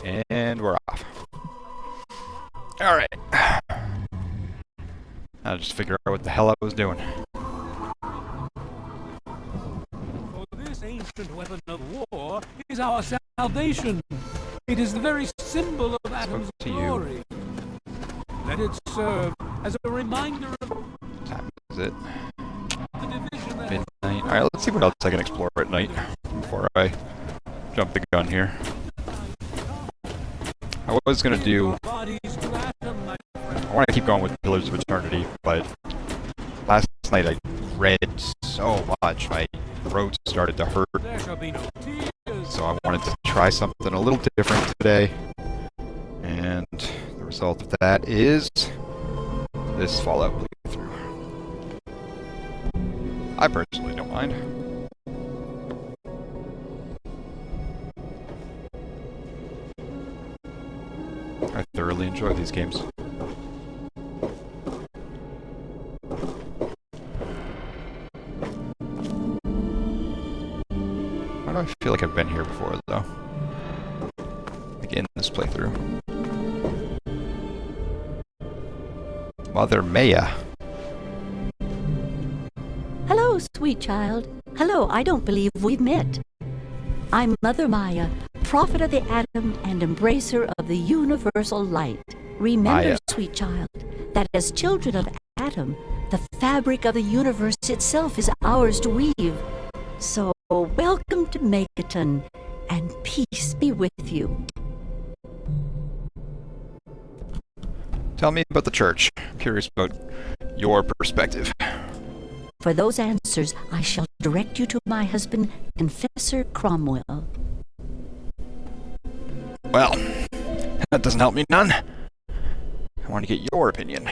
And we're off. Alright. I'll just figure out what the hell I was doing. For this ancient weapon of war is our salvation. It is the very symbol of Adam's glory. Let it serve as a reminder of What time is it? the division that Midnight. Alright, let's see what else I can explore at night before I jump the gun here. I was gonna do... bodies to Adam, my friend. I want to keep going with Pillars of Eternity, but last night I read so much, my throat started to hurt, There shall be no tears. so I wanted to try something a little different today. And the result of that is this Fallout playthrough. I personally don't mind. I thoroughly enjoy these games. Why do I feel like I've been here before, though? Like in this playthrough. Mother Maya. Hello, sweet child. Hello, I don't believe we've met. I'm Mother Maya, prophet of the atom and embracer of the universal light. Remember, Maya. sweet child, that as children of Adam, the fabric of the universe itself is ours to weave. So, welcome to Megaton, and peace be with you. Tell me about the church. I'm curious about your perspective. For those answers, I shall direct you to my husband, Confessor Cromwell. Well, that doesn't help me none. I want to get your opinion.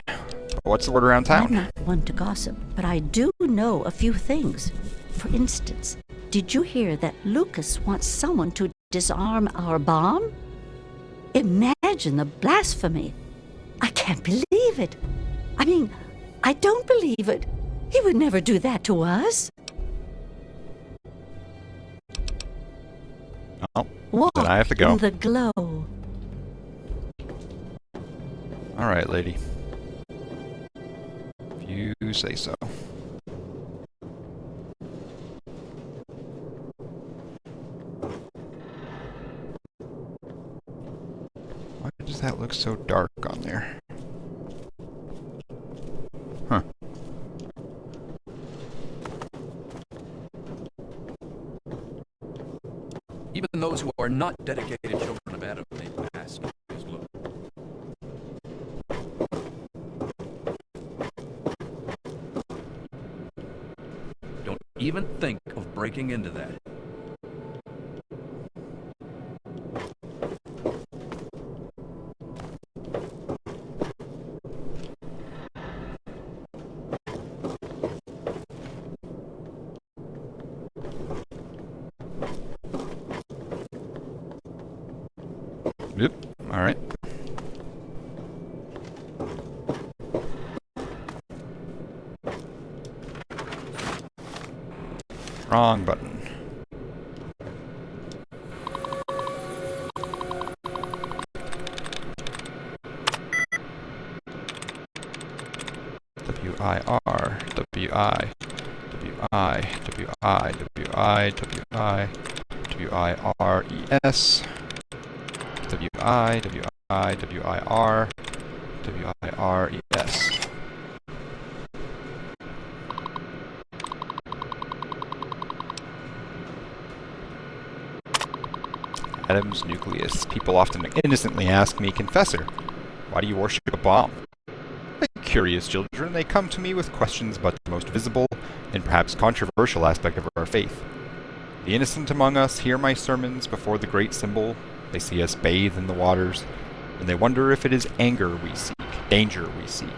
What's the word around I'm town? not one to gossip, but I do know a few things. For instance, did you hear that Lucas wants someone to disarm our bomb? Imagine the blasphemy. I can't believe it. I mean, I don't believe it. He would never do that to us. Oh, Walk then I have to go. in the glow. Alright, lady. If you say so. Why does that look so dark on there? Huh. Even those who are not dedicated children of Adam may pass through his glow. Don't even think of breaking into that. Yep. Alright. Wrong button. W-I-R, W-I, W-I, W-I, W-I, W-I, W-I-R-E-S, W-I, W-I, W-I-R, W-I-R-E-S. Adam's nucleus. People often innocently ask me, Confessor, why do you worship a bomb? Like curious children, they come to me with questions about the most visible and perhaps controversial aspect of our faith. The innocent among us hear my sermons before the great symbol. They see us bathe in the waters, and they wonder if it is anger we seek, danger we seek,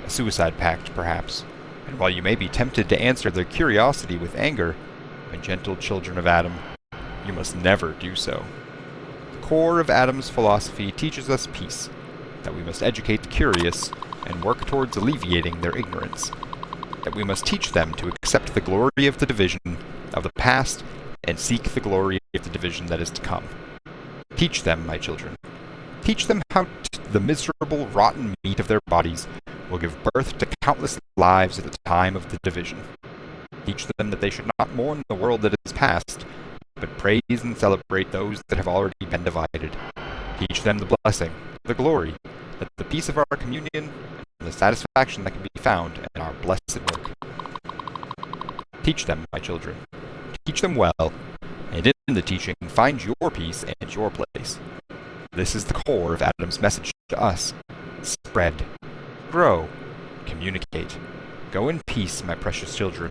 a suicide pact perhaps. And while you may be tempted to answer their curiosity with anger, my gentle children of Adam, you must never do so. The core of Adam's philosophy teaches us peace, that we must educate the curious and work towards alleviating their ignorance, that we must teach them to accept the glory of the division of the past and seek the glory of the division that is to come. Teach them, my children. Teach them how the miserable, rotten meat of their bodies will give birth to countless lives at the time of the division. Teach them that they should not mourn the world that is past, but praise and celebrate those that have already been divided. Teach them the blessing, the glory, the peace of our communion, and the satisfaction that can be found in our blessed work. Teach them, my children. Teach them well, and in the teaching find your peace and your place. This is the core of Adam's message to us. Spread, grow, communicate. Go in peace, my precious children.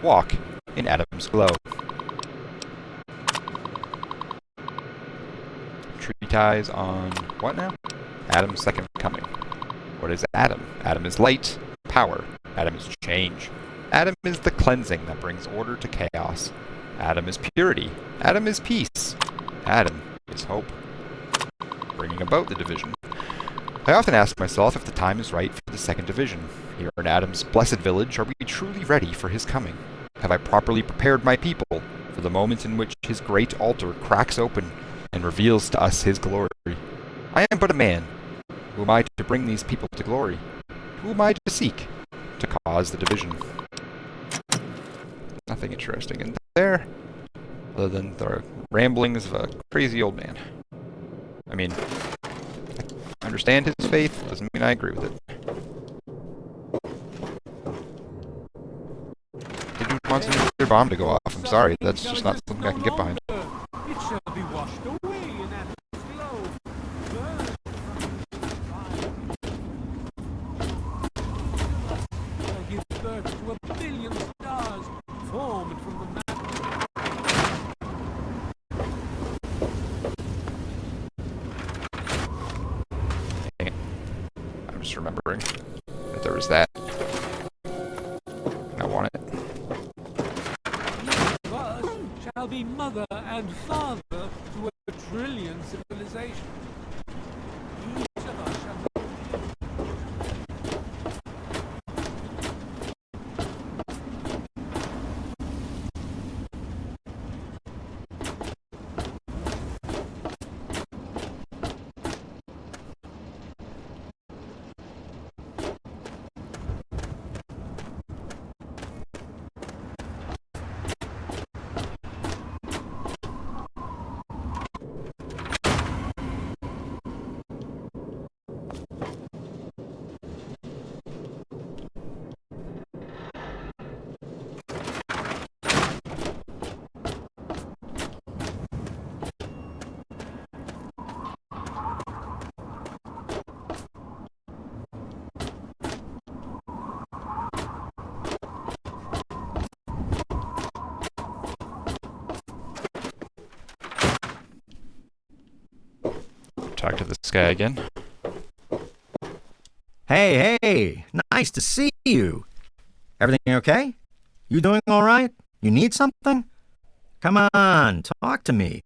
Walk in Adam's glow. Treatise on what now? Adam's second coming. What is Adam? Adam is light, power. Adam is change. Adam is the cleansing that brings order to chaos. Adam is purity. Adam is peace. Adam is hope. Bringing about the division. I often ask myself if the time is right for the second division. Here in Adam's blessed village, are we truly ready for his coming? Have I properly prepared my people for the moment in which his great altar cracks open and reveals to us his glory? I am but a man. Who am I to bring these people to glory? Who am I to seek to cause the division? Nothing interesting in there, other than the ramblings of a crazy old man. I mean, I understand his faith, doesn't mean I agree with it. Didn't want some nuclear bomb to go off. I'm sorry, that's just not something I can get behind. It shall be washed away in Adam's glow. Shall give birth to a billion stars formed from the matter. I'm just remembering that there was that. I want it. Each of us shall be mother and father to a trillion civilizations. Each of us shall be... Talk to this guy again. Hey, nice to see you. Everything okay? You doing all right? You need something? Come on, talk to me.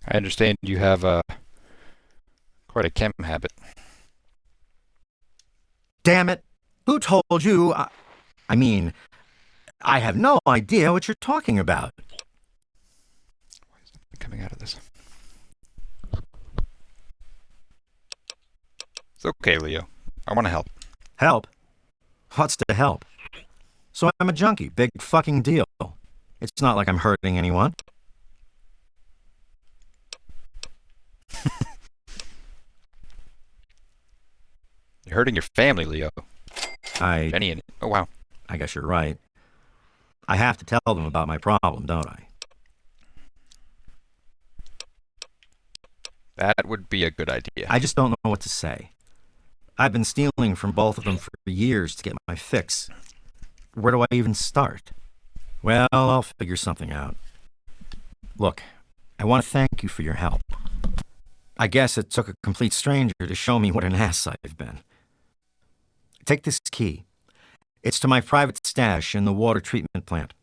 I understand you have quite a chem habit. Damn it. Who told you? I mean, I have no idea what you're talking about. Why is nothing coming out of this? It's okay, Leo. I want to help. Help? What's to help? So I'm a junkie. Big fucking deal. It's not like I'm hurting anyone. You're hurting your family, Leo. Jenny and... Oh, wow. I guess you're right. I have to tell them about my problem, don't I? That would be a good idea. I just don't know what to say. I've been stealing from both of them for years to get my fix. Where do I even start? Well, I'll figure something out. Look, I want to thank you for your help. I guess it took a complete stranger to show me what an ass I've been. Take this key. It's to my private stash in the water treatment plant.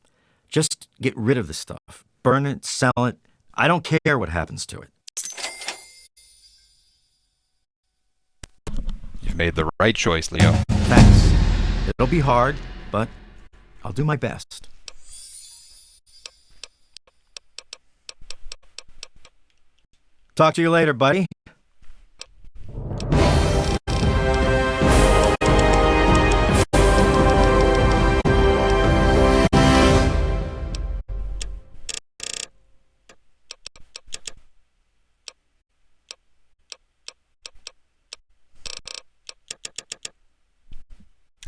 Just get rid of the stuff. Burn it, sell it. I don't care what happens to it. You've made the right choice, Leo. Thanks. It'll be hard, but I'll do my best. Talk to you later, buddy.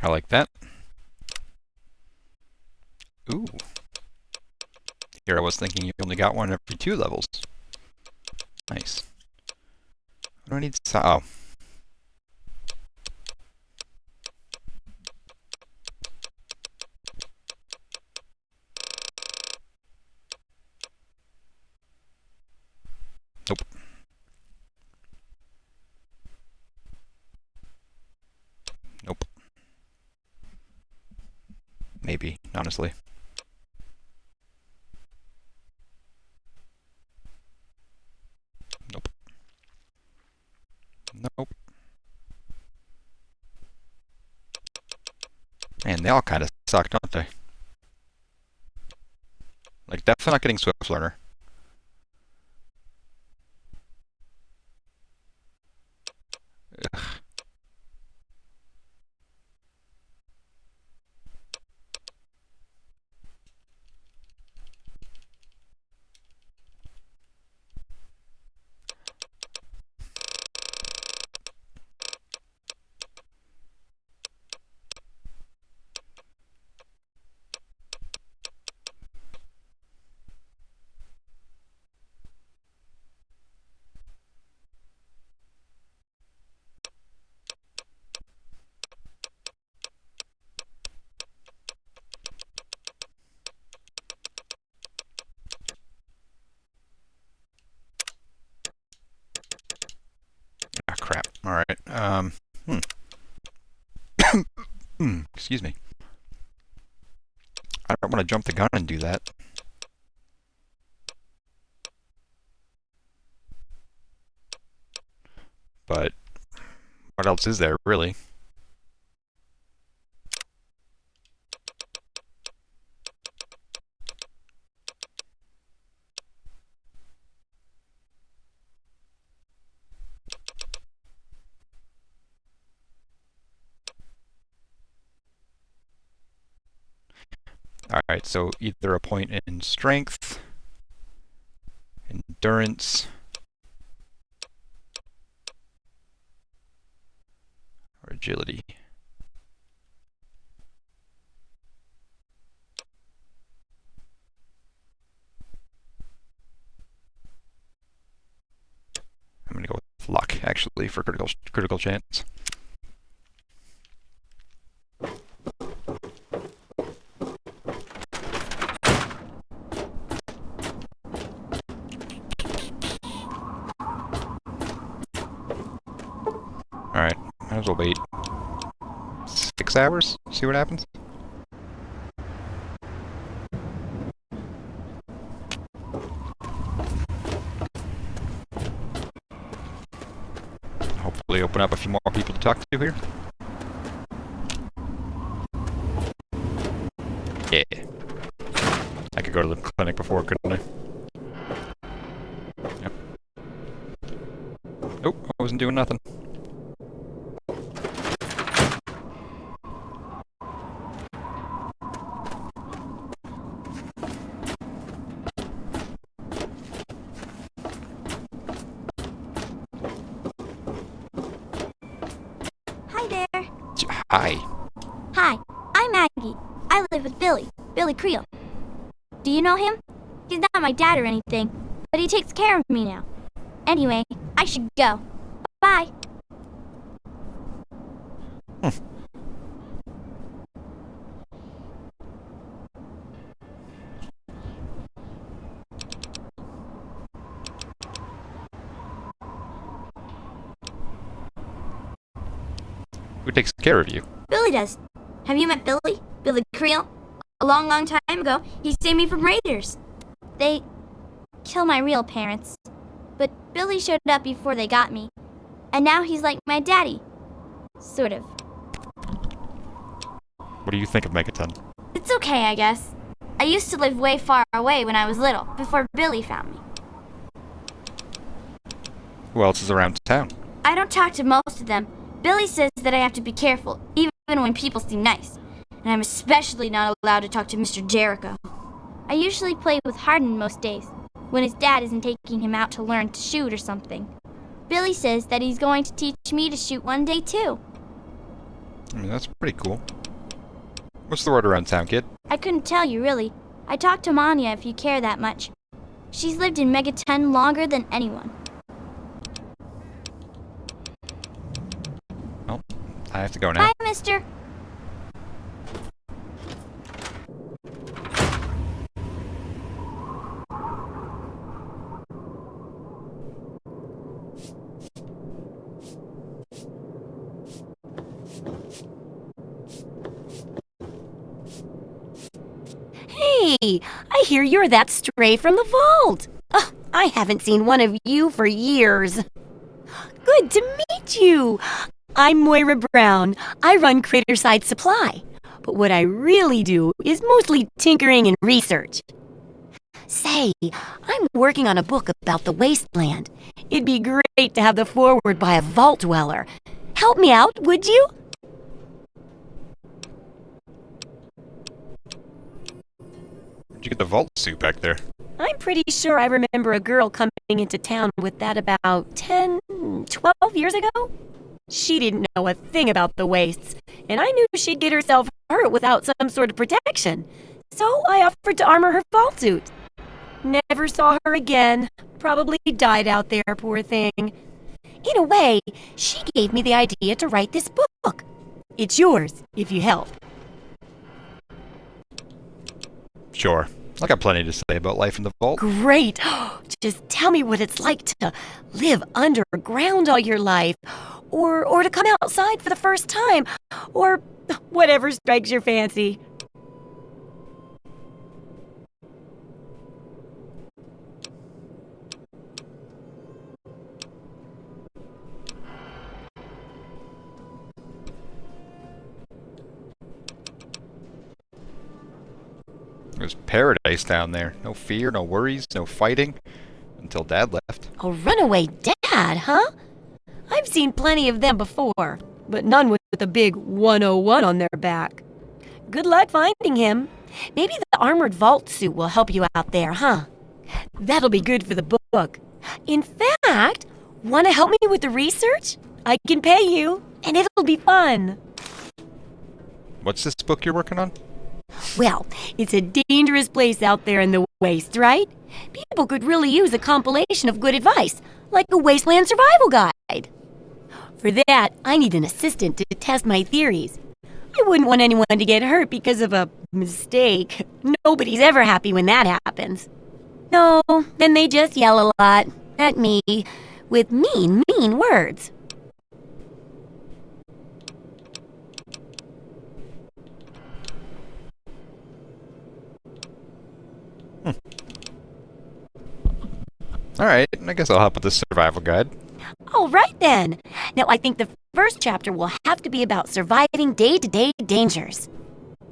I like that. Ooh. Here I was thinking you only got one every 2 levels. Nice. What do I need to... Oh. Nope. Nope. Maybe, honestly. Nope. Nope. Man, they all kind of suck, don't they? Like, definitely not getting Swift Learner. Ugh. Ah, crap. Alright, excuse me. I don't want to jump the gun and do that. But what else is there, really? Alright, so either a point in strength, endurance, or agility. I'm gonna go with luck, actually, for critical chance. Alright, might as well wait 6 hours, see what happens. Hopefully open up a few more people to talk to here. Yeah. I could go to the clinic before, couldn't I? Yep. Nope, I wasn't doing nothing. Hi. Hi, I'm Maggie. I live with Billy Creel. Do you know him? He's not my dad or anything, but he takes care of me now. Anyway, I should go. Bye. Who takes care of you? Billy does. Have you met Billy? Billy Creel? A long time ago, he saved me from raiders. They killed my real parents. But Billy showed up before they got me. And now he's like my daddy. Sort of. What do you think of Megaton? It's okay, I guess. I used to live way far away when I was little, before Billy found me. Who else is around town? I don't talk to most of them. Billy says that I have to be careful, even when people seem nice. And I'm especially not allowed to talk to Mr. Jericho. I usually play with Hardin most days, when his dad isn't taking him out to learn to shoot or something. Billy says that he's going to teach me to shoot one day too. I mean, that's pretty cool. What's the word around town, kid? I couldn't tell you, really. I talked to Manya if you care that much. She's lived in Megaton longer than anyone. Well, I have to go now. Hi, mister. Hey, I hear you're that stray from the vault. I haven't seen one of you for years. Good to meet you. I'm Moira Brown. I run Craterside Supply. But what I really do is mostly tinkering and research. Say, I'm working on a book about the wasteland. It'd be great to have the foreword by a vault dweller. Help me out, would you? Where'd you get the vault suit back there? I'm pretty sure I remember a girl coming into town with that about 10, 12 years ago. She didn't know a thing about the wastes, and I knew she'd get herself hurt without some sort of protection. So I offered to armor her vault suit. Never saw her again. Probably died out there, poor thing. In a way, she gave me the idea to write this book. It's yours, if you help. Sure. I got plenty to say about life in the vault. Great! Just tell me what it's like to live underground all your life, or to come outside for the first time, or whatever strikes your fancy. It was paradise down there. No fear, no worries, no fighting. Until Dad left. A runaway dad, huh? I've seen plenty of them before, but none with a big 101 on their back. Good luck finding him. Maybe the armored vault suit will help you out there, huh? That'll be good for the book. In fact, want to help me with the research? I can pay you, and it'll be fun. What's this book you're working on? Well, it's a dangerous place out there in the waste, right? People could really use a compilation of good advice, like a wasteland survival guide. For that, I need an assistant to test my theories. I wouldn't want anyone to get hurt because of a mistake. Nobody's ever happy when that happens. No, then they just yell a lot at me with mean words. Alright, I guess I'll help with the survival guide. All right, then. Now, I think the first chapter will have to be about surviving day-to-day dangers.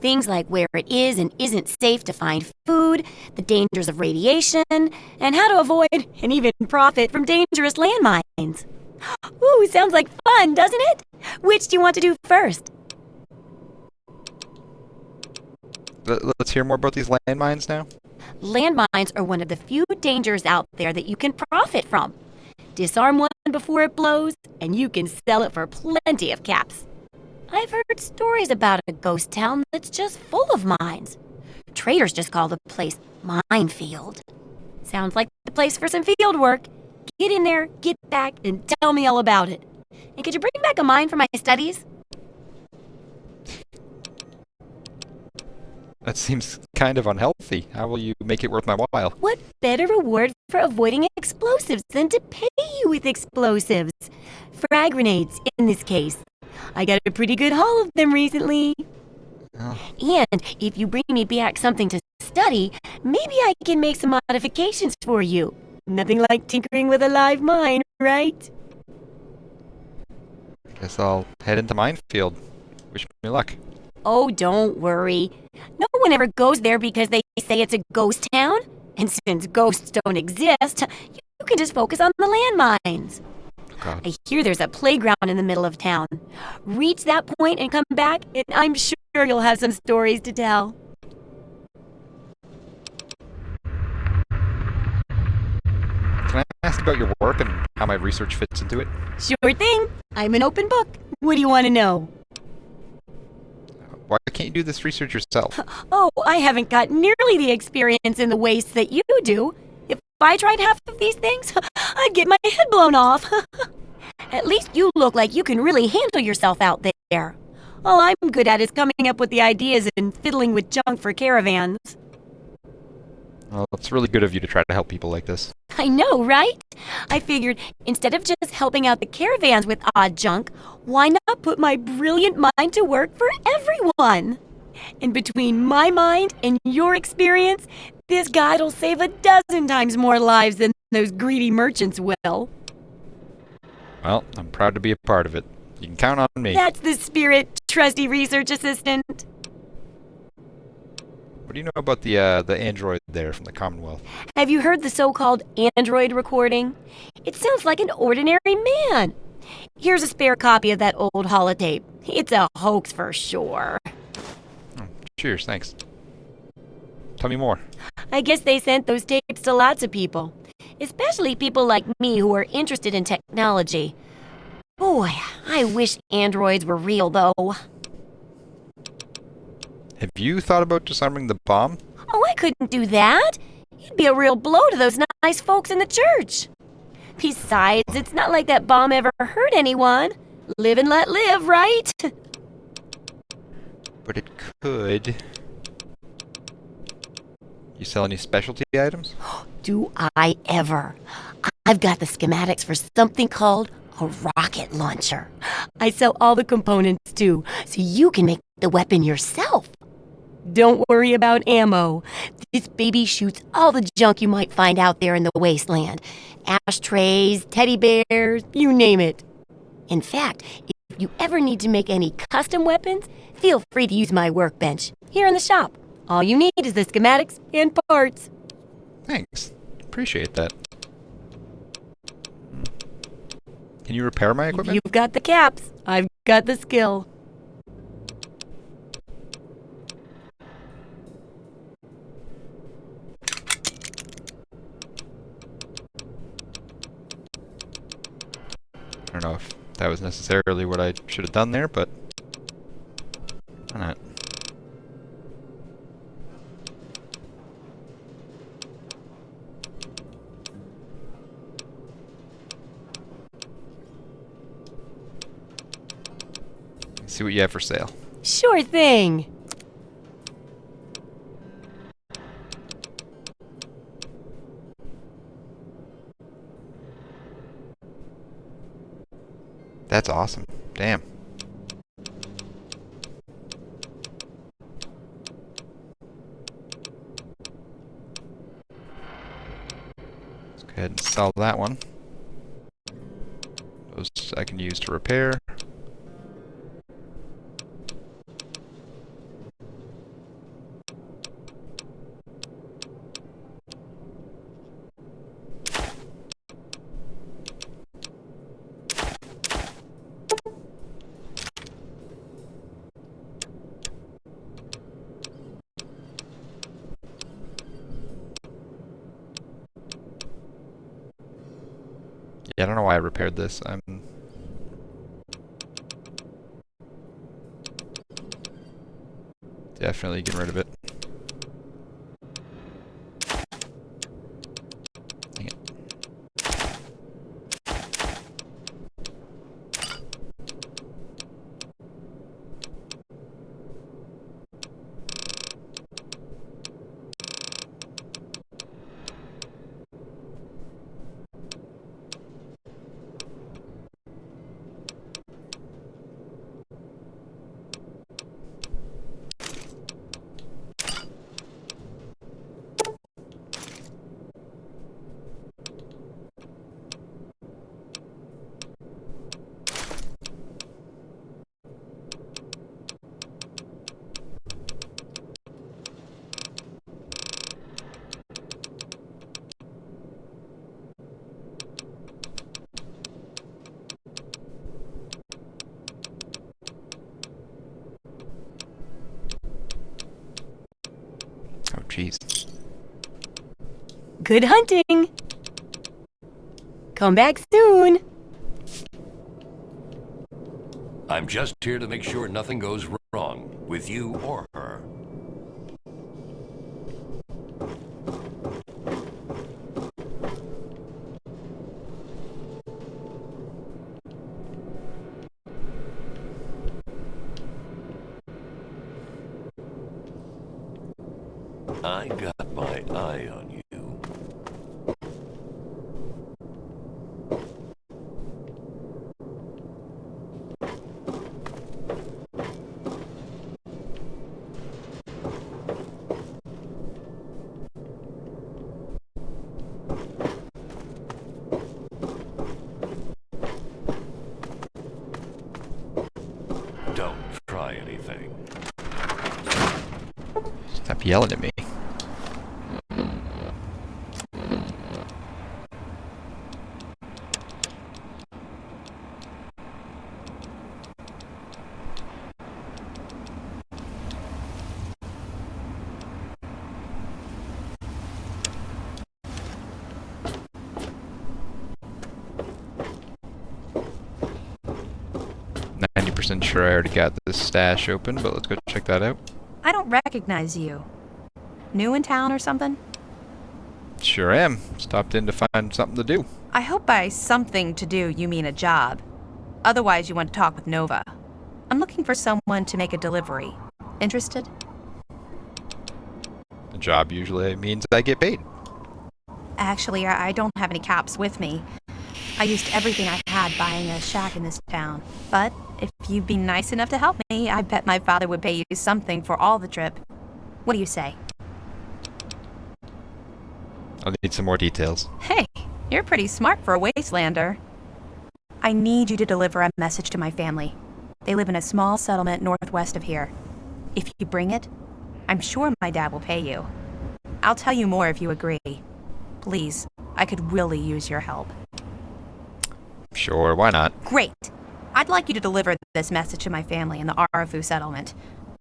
Things like where it is and isn't safe to find food, the dangers of radiation, and how to avoid and even profit from dangerous landmines. Ooh, sounds like fun, doesn't it? Which do you want to do first? Let's hear more about these landmines now. Landmines are one of the few dangers out there that you can profit from. Disarm one before it blows, and you can sell it for plenty of caps. I've heard stories about a ghost town that's just full of mines. Traders just call the place Minefield. Sounds like the place for some field work. Get in there, get back, and tell me all about it. And could you bring back a mine for my studies? That seems kind of unhealthy. How will you make it worth my while? What better reward for avoiding explosives than to pay you with explosives? Frag grenades, in this case. I got a pretty good haul of them recently. Oh. And if you bring me back something to study, maybe I can make some modifications for you. Nothing like tinkering with a live mine, right? Guess I'll head into Minefield. Wish me luck. Oh, don't worry. No one ever goes there because they say it's a ghost town. And since ghosts don't exist, you can just focus on the landmines. God. I hear there's a playground in the middle of town. Reach that point and come back, and I'm sure you'll have some stories to tell. Can I ask about your work and how my research fits into it? Sure thing. I'm an open book. What do you want to know? Why can't you do this research yourself? Oh, I haven't got nearly the experience in the waste that you do. If I tried half of these things, I'd get my head blown off. At least you look like you can really handle yourself out there. All I'm good at is coming up with the ideas and fiddling with junk for caravans. Well, it's really good of you to try to help people like this. I know, right? I figured instead of just helping out the caravans with odd junk, why not put my brilliant mind to work for everyone? And between my mind and your experience, this guide'll save 12 times more lives than those greedy merchants will. Well, I'm proud to be a part of it. You can count on me. That's the spirit, trusty research assistant. What do you know about the android there from the Commonwealth? Have you heard the so-called android recording? It sounds like an ordinary man. Here's a spare copy of that old holotape. It's a hoax for sure. Oh, cheers, thanks. Tell me more. I guess they sent those tapes to lots of people, especially people like me who are interested in technology. Boy, I wish androids were real, though. Have you thought about disarming the bomb? Oh, I couldn't do that. It'd be a real blow to those nice folks in the church. Besides, it's not like that bomb ever hurt anyone. Live and let live, right? But it could. You sell any specialty items? Do I ever? I've got the schematics for something called a rocket launcher. I sell all the components too, so you can make the weapon yourself. Don't worry about ammo. This baby shoots all the junk you might find out there in the wasteland. Ashtrays, teddy bears, you name it. In fact, if you ever need to make any custom weapons, feel free to use my workbench here in the shop. All you need is the schematics and parts. Thanks. Appreciate that. Can you repair my equipment? You've got the caps. I've got the skill. I don't know if that was necessarily what I should have done there, but why not? Let's see what you have for sale. Sure thing. That's awesome. Damn. Let's go ahead and sell that one. Those I can use to repair. Yeah, I don't know why I repaired this. I'm definitely getting rid of it. Dang it. Oh, jeez. Good hunting! Come back soon! I'm just here to make sure nothing goes wrong with you or her. I got my eye on you. Don't try anything. Stop yelling at me. Sure I already got this stash open, but let's go check that out. I don't recognize you. New in town or something? Sure am. Stopped in to find something to do. I hope by something to do you mean a job. Otherwise you want to talk with Nova. I'm looking for someone to make a delivery. Interested? A job usually means I get paid. Actually, I don't have any caps with me. I used everything I had buying a shack in this town. But if you'd be nice enough to help me, I bet my father would pay you something for all the trip. What do you say? I'll need some more details. Hey, you're pretty smart for a wastelander. I need you to deliver a message to my family. They live in a small settlement northwest of here. If you bring it, I'm sure my dad will pay you. I'll tell you more if you agree. Please, I could really use your help. Sure, why not? Great. I'd like you to deliver this message to my family in the Arafu settlement.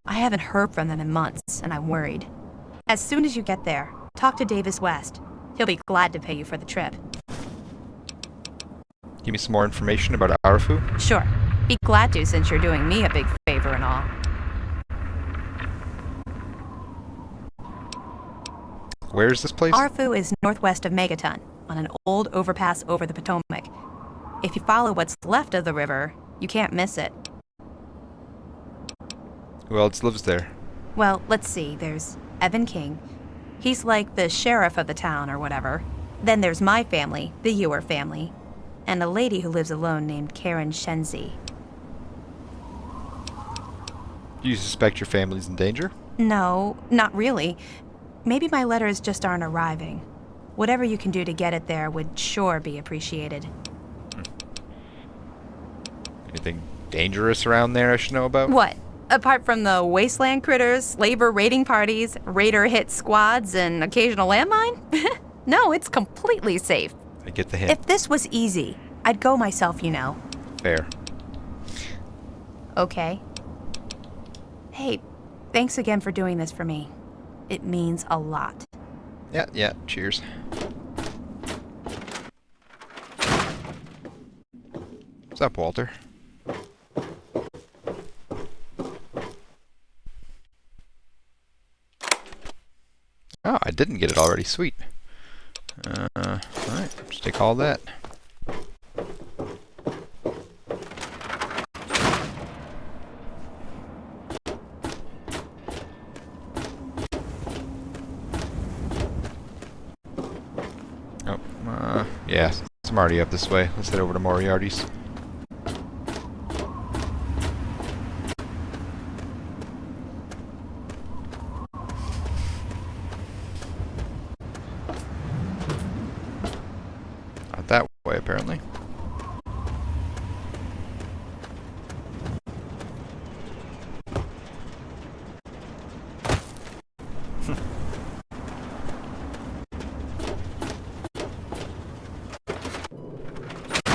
I haven't heard from them in months, and I'm worried. As soon as you get there, talk to Davis West. He'll be glad to pay you for the trip. Give me some more information about Arafu? Sure. Be glad to, since you're doing me a big favor and all. Where is this place? Arafu is northwest of Megaton, on an old overpass over the Potomac. If you follow what's left of the river, you can't miss it. Who else lives there? Well, let's see. There's Evan King. He's like the sheriff of the town or whatever. Then there's my family, the Ewer family, and a lady who lives alone named Karen Shenzi. Do you suspect your family's in danger? No, not really. Maybe my letters just aren't arriving. Whatever you can do to get it there would sure be appreciated. Anything dangerous around there I should know about? What? Apart from the wasteland critters, labor raiding parties, raider hit squads, and occasional landmine? No, it's completely safe. I get the hint. If this was easy, I'd go myself, you know. Fair. Okay. Hey, thanks again for doing this for me. It means a lot. Yeah, cheers. What's up, Walter? Oh, I didn't get it already. Sweet. Alright, just take all that. Yeah, I'm already up this way. Let's head over to Moriarty's. Not that way, apparently.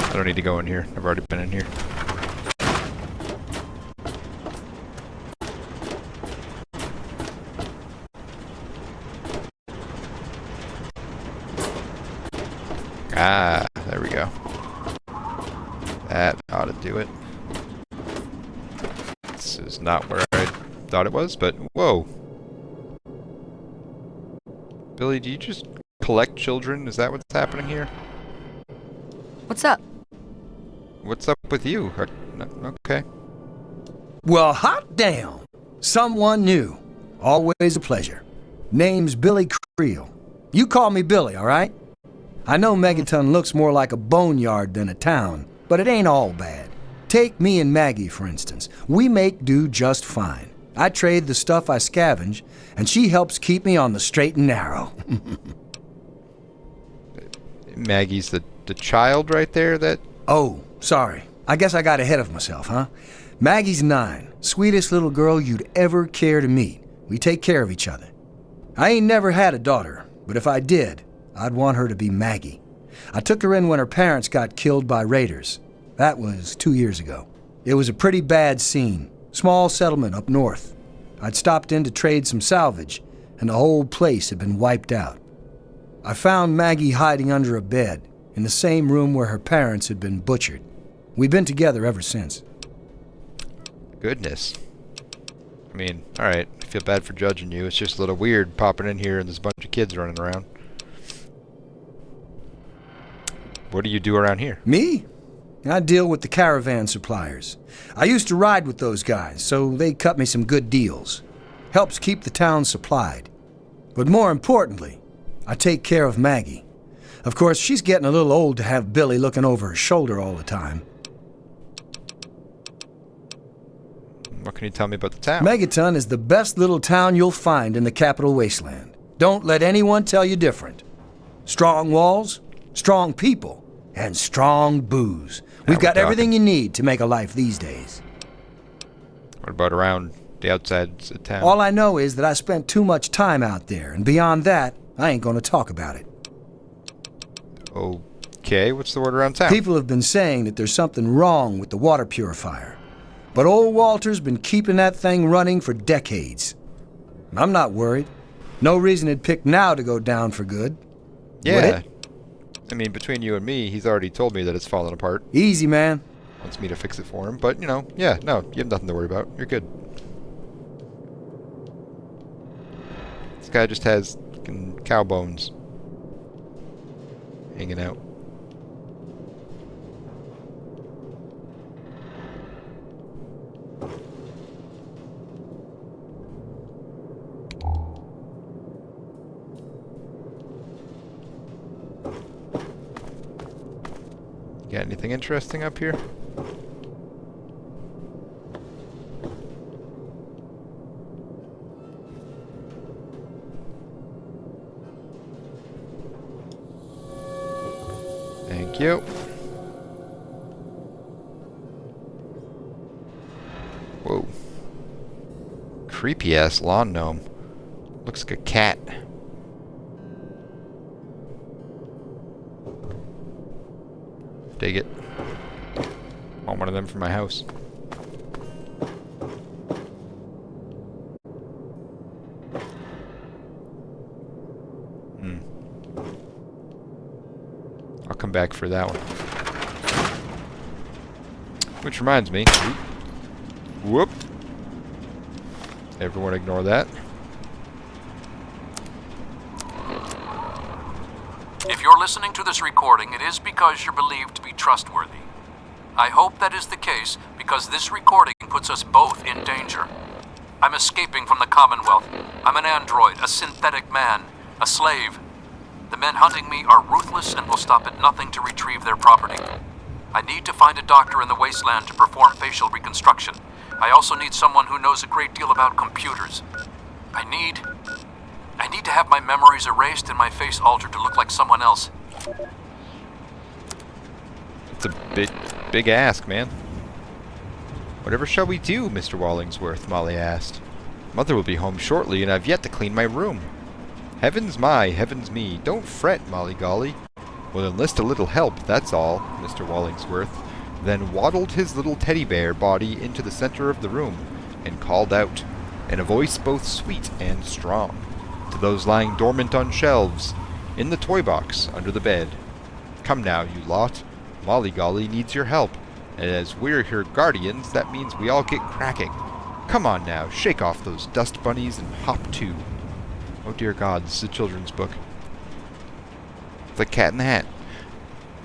I don't need to go in here. I've already been in here. Ah, there we go. That ought to do it. This is not where I thought it was, but whoa. Billy, do you just collect children? Is that what's happening here? What's up? What's up with you? Okay. Well, hot damn! Someone new. Always a pleasure. Name's Billy Creel. You call me Billy, all right? I know Megaton looks more like a boneyard than a town, but it ain't all bad. Take me and Maggie, for instance. We make do just fine. I trade the stuff I scavenge, and she helps keep me on the straight and narrow. Maggie's the child right there that... Oh, sorry. I guess I got ahead of myself, huh? Maggie's 9. Sweetest little girl you'd ever care to meet. We take care of each other. I ain't never had a daughter, but if I did, I'd want her to be Maggie. I took her in when her parents got killed by raiders. That was 2 years ago. It was a pretty bad scene. Small settlement up north. I'd stopped in to trade some salvage, and the whole place had been wiped out. I found Maggie hiding under a bed, in the same room where her parents had been butchered. We've been together ever since. Goodness. I mean, alright, I feel bad for judging you. It's just a little weird popping in here and there's a bunch of kids running around. What do you do around here? Me? I deal with the caravan suppliers. I used to ride with those guys, so they cut me some good deals. Helps keep the town supplied. But more importantly, I take care of Maggie. Of course, she's getting a little old to have Billy looking over her shoulder all the time. What can you tell me about the town? Megaton is the best little town you'll find in the capital wasteland. Don't let anyone tell you different. Strong walls, strong people, and strong booze. We've got everything you need to make a life these days. What about around the outsides of town? All I know is that I spent too much time out there, and beyond that, I ain't gonna talk about it. Okay, what's the word around town? People have been saying that there's something wrong with the water purifier. But old Walter's been keeping that thing running for decades. I'm not worried. No reason it'd pick now to go down for good. Yeah. Would it? I mean, between you and me, he's already told me that it's falling apart. Easy, man. Wants me to fix it for him, but, you know, yeah, no, you have nothing to worry about. You're good. This guy just has fucking cow bones hanging out. Got anything interesting up here? Thank you. Whoa. Creepy ass lawn gnome. Looks like a cat. Dig it. I want one of them for my house. I'll come back for that one. Which reminds me. Whoop. Everyone ignore that. If you're listening to this recording, it is because you're believed to be trustworthy. I hope that is the case because this recording puts us both in danger. I'm escaping from the Commonwealth. I'm an android, a synthetic man, a slave. The men hunting me are ruthless and will stop at nothing to retrieve their property. I need to find a doctor in the wasteland to perform facial reconstruction. I also need someone who knows a great deal about computers. I need to have my memories erased and my face altered to look like someone else. It's a big ask, man. Whatever shall we do, Mr. Wallingsworth? Molly asked. Mother will be home shortly, and I've yet to clean my room. Heavens my, heavens me, don't fret, Molly Golly. We'll enlist a little help, that's all, Mr. Wallingsworth, then waddled his little teddy bear body into the center of the room, and called out, in a voice both sweet and strong, to those lying dormant on shelves, in the toy box under the bed. Come now, you lot. Mollygolly needs your help, and as we're her guardians, that means we all get cracking. Come on now, shake off those dust bunnies and hop to. Oh dear God, this is a children's book. It's like Cat in the Hat.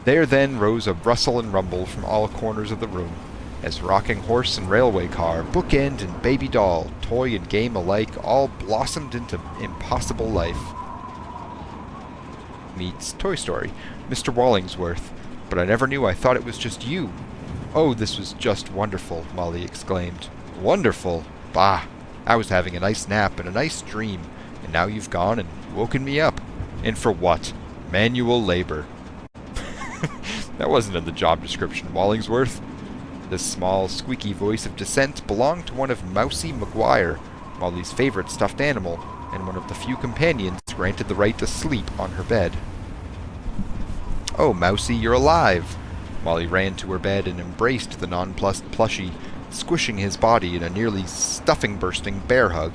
There then rose a rustle and rumble from all corners of the room, as rocking horse and railway car, bookend and baby doll, toy and game alike, all blossomed into impossible life. Meets Toy Story, Mr. Wallingsworth. But I never knew. I thought it was just you. Oh, this was just wonderful, Molly exclaimed. Wonderful? Bah! I was having a nice nap and a nice dream, and now you've gone and woken me up. And for what? Manual labor. That wasn't in the job description, Wallingsworth. This small, squeaky voice of dissent belonged to one of Mousy McGuire, Molly's favorite stuffed animal, and one of the few companions granted the right to sleep on her bed. Oh, Mousy, you're alive! Molly ran to her bed and embraced the nonplussed plushie, squishing his body in a nearly stuffing-bursting bear hug.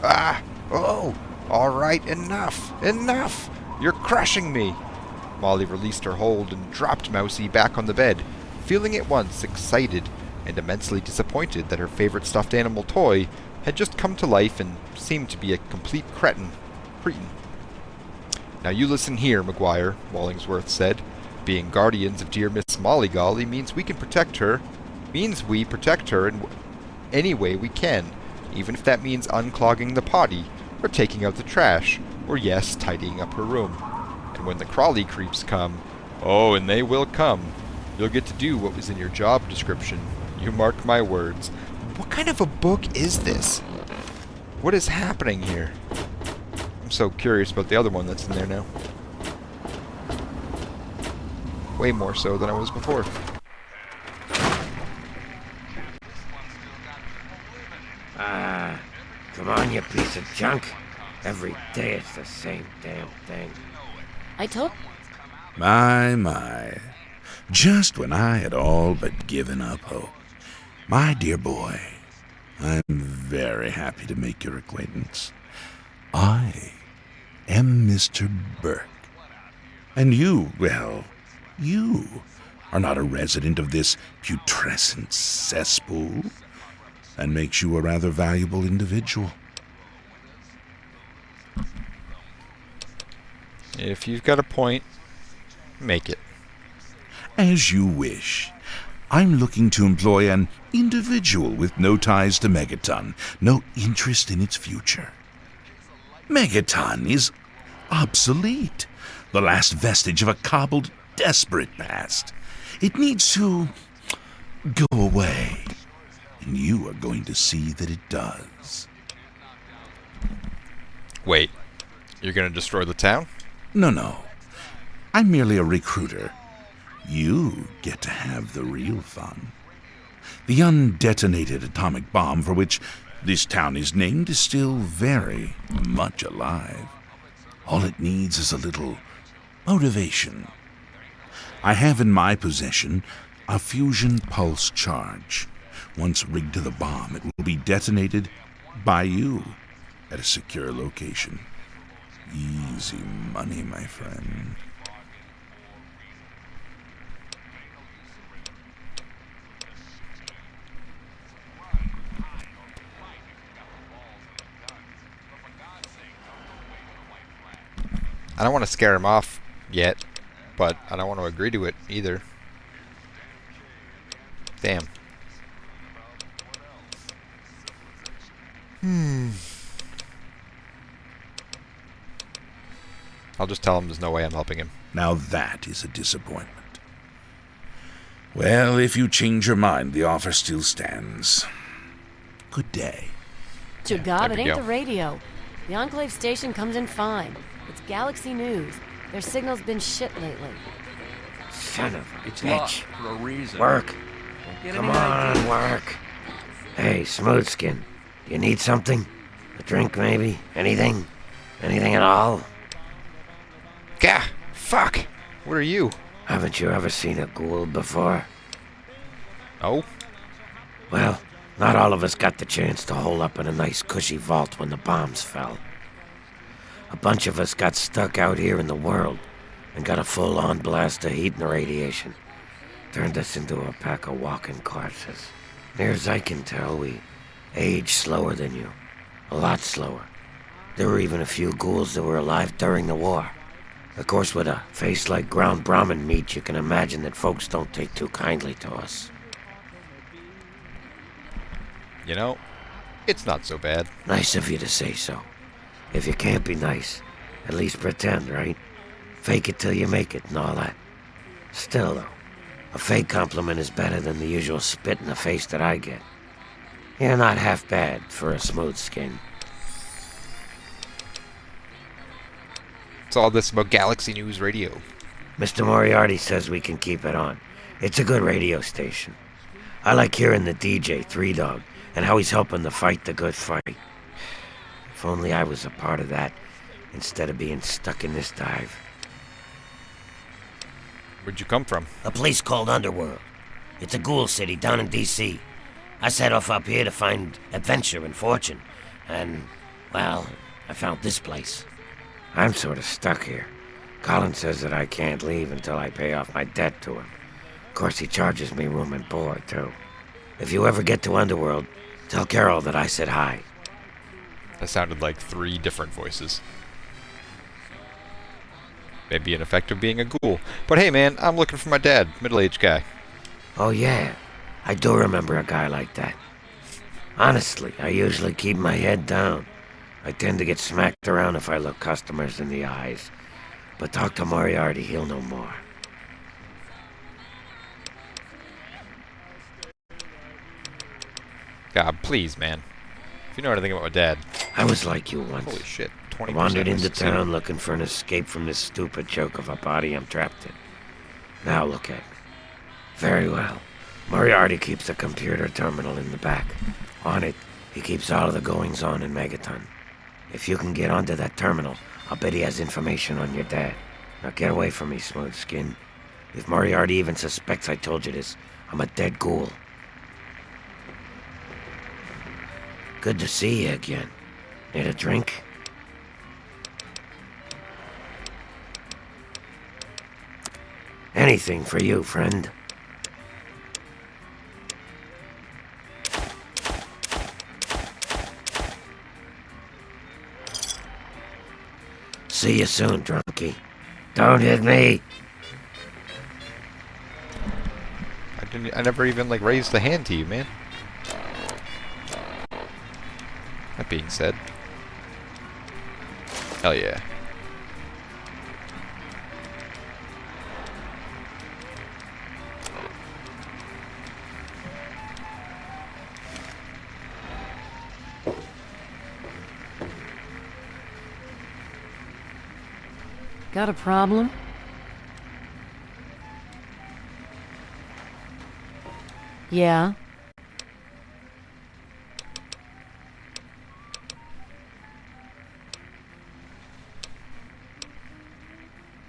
Ah! Oh! All right, enough! Enough! You're crushing me! Molly released her hold and dropped Mousy back on the bed, feeling at once excited and immensely disappointed that her favorite stuffed animal toy had just come to life and seemed to be a complete cretin. Now you listen here, McGuire, Wallingsworth said. Being guardians of dear Miss Mollygolly means we protect her in any way we can, even if that means unclogging the potty, or taking out the trash, or yes, tidying up her room. And when the crawly creeps come, oh, and they will come, you'll get to do what was in your job description. You mark my words. What kind of a book is this? What is happening here? I'm so curious about the other one that's in there now. Way more so than I was before. Ah, come on, you piece of junk. Every day it's the same damn thing. I told... My. Just when I had all but given up hope. My dear boy, I'm very happy to make your acquaintance. I am Mr. Burke. And you, well, you are not a resident of this putrescent cesspool, and makes you a rather valuable individual. If you've got a point, make it. As you wish. I'm looking to employ an individual with no ties to Megaton, no interest in its future. Megaton is obsolete, the last vestige of a cobbled, desperate past. It needs to go away, and you are going to see that it does. Wait, you're going to destroy the town? No. I'm merely a recruiter. You get to have the real fun. The undetonated atomic bomb for which this town is named is still very much alive. All it needs is a little motivation. I have in my possession a fusion pulse charge. Once rigged to the bomb, it will be detonated by you at a secure location. Easy money, my friend. I don't want to scare him off yet, but I don't want to agree to it either. Damn. I'll just tell him there's no way I'm helping him. Now that is a disappointment. Well, if you change your mind, the offer still stands. Good day. Jagab, it ain't go. the radio. The Enclave station comes in fine. It's Galaxy News. Their signal's been shit lately. Son of a It's bitch. locked for a reason. Work. Get Come any on, ideas? work. Hey, Smoothskin. Do you need something? A drink, maybe? Anything? Anything at all? Gah! Fuck! What are you? Haven't you ever seen a ghoul before? Oh? Well, not all of us got the chance to hole up in a nice cushy vault when the bombs fell. A bunch of us got stuck out here in the world, and got a full-on blast of heat and radiation. Turned us into a pack of walking corpses. Near as I can tell, we age slower than you. A lot slower. There were even a few ghouls that were alive during the war. Of course, with a face like ground Brahmin meat, you can imagine that folks don't take too kindly to us. You know, it's not so bad. Nice of you to say so. If you can't be nice, at least pretend, right? Fake it till you make it and all that. Still, though, a fake compliment is better than the usual spit in the face that I get. You're not half bad for a smooth skin. It's all this about Galaxy News Radio. Mr. Moriarty says we can keep it on. It's a good radio station. I like hearing the DJ, Three Dog, and how he's helping to fight the good fight. If only I was a part of that, instead of being stuck in this dive. Where'd you come from? A place called Underworld. It's a ghoul city down in D.C. I set off up here to find adventure and fortune. And, well, I found this place. I'm sort of stuck here. Colin says that I can't leave until I pay off my debt to him. Of course, he charges me room and board, too. If you ever get to Underworld, tell Carol that I said hi. That sounded like 3 different voices. Maybe an effect of being a ghoul. But hey man, I'm looking for my dad, middle-aged guy. Oh yeah, I do remember a guy like that. Honestly, I usually keep my head down. I tend to get smacked around if I look customers in the eyes. But talk to Moriarty, he'll know more. God, please, man. If you know anything about my dad. I was like you once. Holy shit, 20%. I wandered into town looking for an escape from this stupid joke of a body I'm trapped in. Now look at me. Very well. Moriarty keeps a computer terminal in the back. On it, he keeps all of the goings-on in Megaton. If you can get onto that terminal, I'll bet he has information on your dad. Now get away from me, smooth skin. If Moriarty even suspects I told you this, I'm a dead ghoul. Good to see you again. Need a drink? Anything for you, friend. See you soon, drunkie. Don't hit me. I never even like raised a hand to you, man. That being said, hell yeah. Got a problem? Yeah.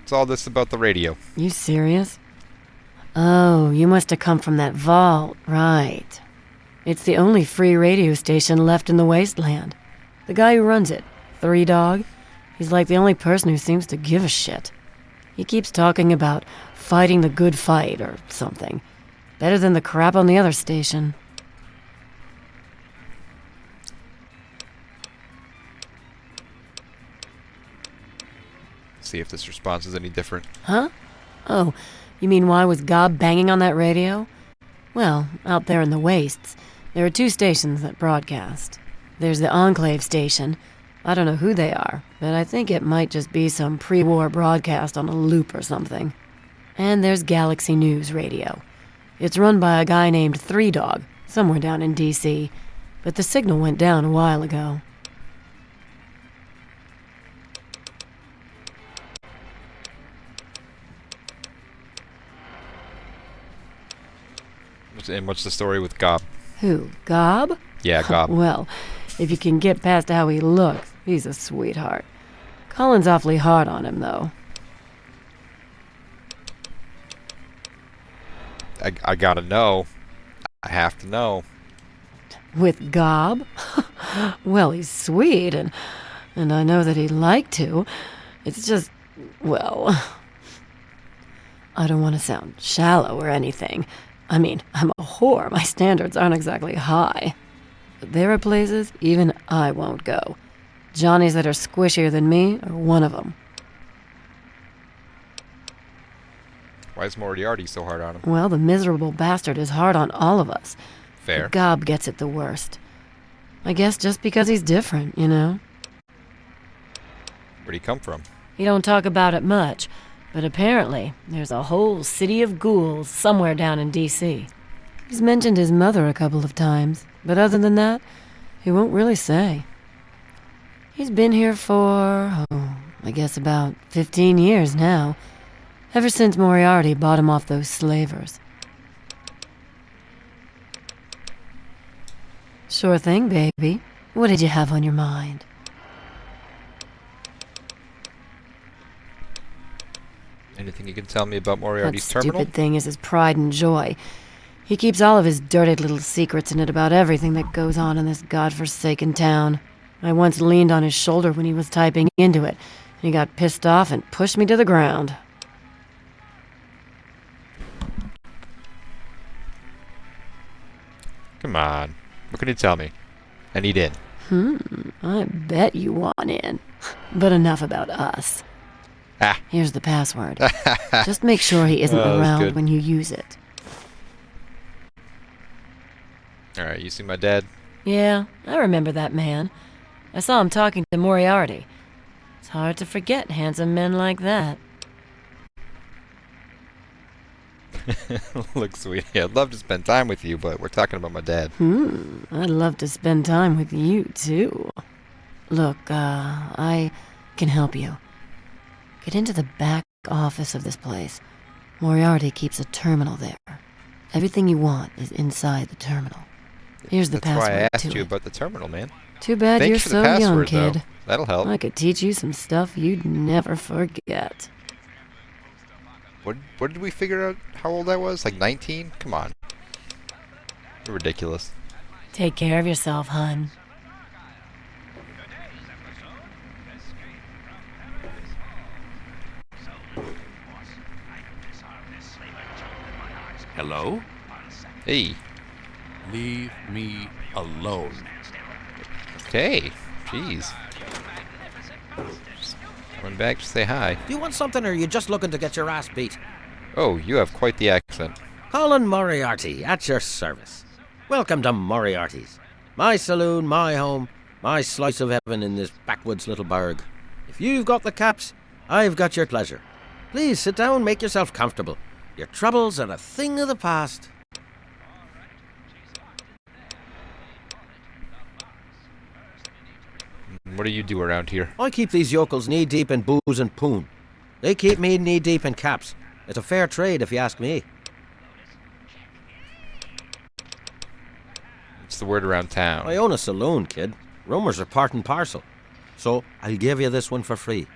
It's all this about the radio. You serious? Oh, you must have come from that vault, right. It's the only free radio station left in the wasteland. The guy who runs it, Three Dog, he's like the only person who seems to give a shit. He keeps talking about fighting the good fight or something. Better than the crap on the other station. See if this response is any different. Huh? Oh, you mean why was Gob banging on that radio? Well, out there in the wastes, there are 2 stations that broadcast. There's the Enclave station. I don't know who they are, but I think it might just be some pre-war broadcast on a loop or something. And there's Galaxy News Radio. It's run by a guy named Three Dog, somewhere down in D.C., but the signal went down a while ago. And what's the story with Gob? Who, Gob? Yeah, Gob. Well, if you can get past how he looks, he's a sweetheart. Colin's awfully hard on him, though. I gotta know. I have to know. With Gob? Well, he's sweet, and I know that he'd like to. It's just, well, I don't want to sound shallow or anything. I mean, I'm a whore. My standards aren't exactly high. But there are places even I won't go. Johnnies that are squishier than me are one of them. Why is Moriarty so hard on him? Well, the miserable bastard is hard on all of us. Fair. The gob gets it the worst. I guess just because he's different, you know? Where'd he come from? He don't talk about it much, but apparently there's a whole city of ghouls somewhere down in D.C. He's mentioned his mother a couple of times, but other than that, he won't really say. He's been here for, I guess about 15 years now, ever since Moriarty bought him off those slavers. Sure thing, baby. What did you have on your mind? Anything you can tell me about Moriarty's That terminal? stupid thing is his pride and joy. He keeps all of his dirty little secrets in it about everything that goes on in this godforsaken town. I once leaned on his shoulder when he was typing into it, and he got pissed off and pushed me to the ground. Come on. What can you tell me? I need in. I bet you want in. But enough about us. Ah. Here's the password. Just make sure he isn't around good. when you use it. Alright, you see my dad? Yeah, I remember that man. I saw him talking to Moriarty. It's hard to forget handsome men like that. Look, sweetie, I'd love to spend time with you, but we're talking about my dad. I'd love to spend time with you, too. Look, I can help you. Get into the back office of this place. Moriarty keeps a terminal there. Everything you want is inside the terminal. Here's the That's password why I asked to you it. about the terminal, man. Too bad Thanks you're for the so young, password, though. kid. That'll help. I could teach you some stuff you'd never forget. What did we figure out how old I was? Like 19? Come on. You're ridiculous. Take care of yourself, hun. Hello? Hey. Leave me alone. Okay. Jeez. Just coming back to say hi. Do you want something, or are you just looking to get your ass beat? Oh, you have quite the accent. Colin Moriarty, at your service. Welcome to Moriarty's. My saloon, my home, my slice of heaven in this backwoods little burg. If you've got the caps, I've got your pleasure. Please sit down, make yourself comfortable. Your troubles are a thing of the past. What do you do around here? I keep these yokels knee-deep in booze and poon. They keep me knee-deep in caps. It's a fair trade, if you ask me. It's the word around town. I own a saloon, kid. Rumours are part and parcel. So, I'll give you this one for free.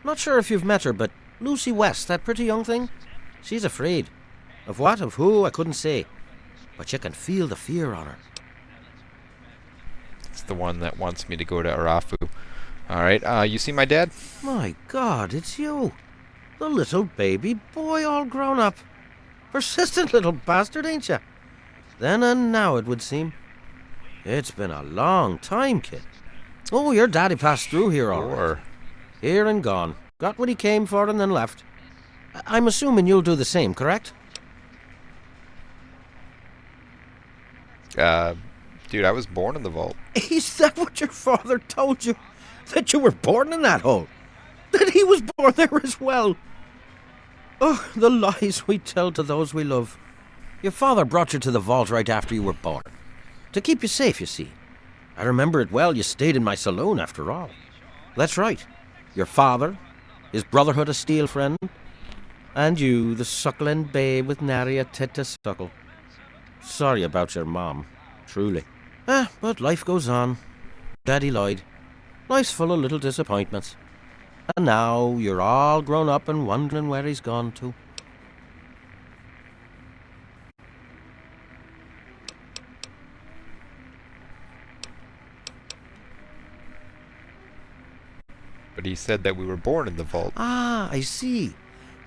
Not sure if you've met her, but Lucy West, that pretty young thing, she's afraid. Of what, of who, I couldn't say. But you can feel the fear on her. It's the one that wants me to go to Arafu. Alright, you see my dad? My God, it's you. The little baby boy all grown up. Persistent little bastard, ain't you? Then and now, it would seem. It's been a long time, kid. Oh, your daddy passed through here all right. Here and gone. Got what he came for and then left. I'm assuming you'll do the same, correct? Dude, I was born in the vault. Is that what your father told you? That you were born in that hole? That he was born there as well? Oh, the lies we tell to those we love. Your father brought you to the vault right after you were born. To keep you safe, you see. I remember it well, you stayed in my saloon after all. That's right. Your father, his brotherhood a steel friend, and you, the suckling babe with nary a tit to suckle. Sorry about your mom, truly. But life goes on. Daddy lied. Life's full of little disappointments. And now you're all grown up and wondering where he's gone to. But he said that we were born in the vault. Ah, I see.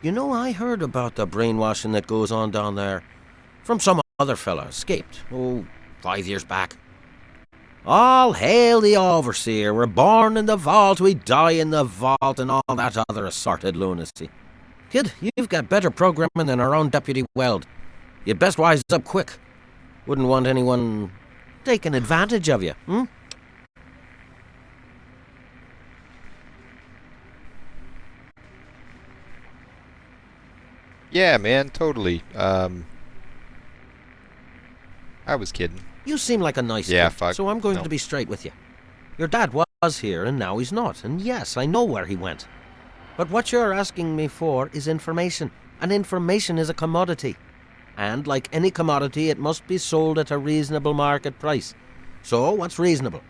You know, I heard about the brainwashing that goes on down there from some other fella escaped, 5 years back. All hail the overseer, we're born in the vault, we die in the vault, and all that other assorted lunacy. Kid, you've got better programming than our own Deputy Weld. You'd best wise up quick. Wouldn't want anyone taking advantage of you, hmm? Yeah, man, totally. I was kidding. You seem like a nice kid, fuck. so I'm going No. to be straight with you. Your dad was here, and now he's not. And yes, I know where he went. But what you're asking me for is information. And information is a commodity. And like any commodity, it must be sold at a reasonable market price. So, what's reasonable?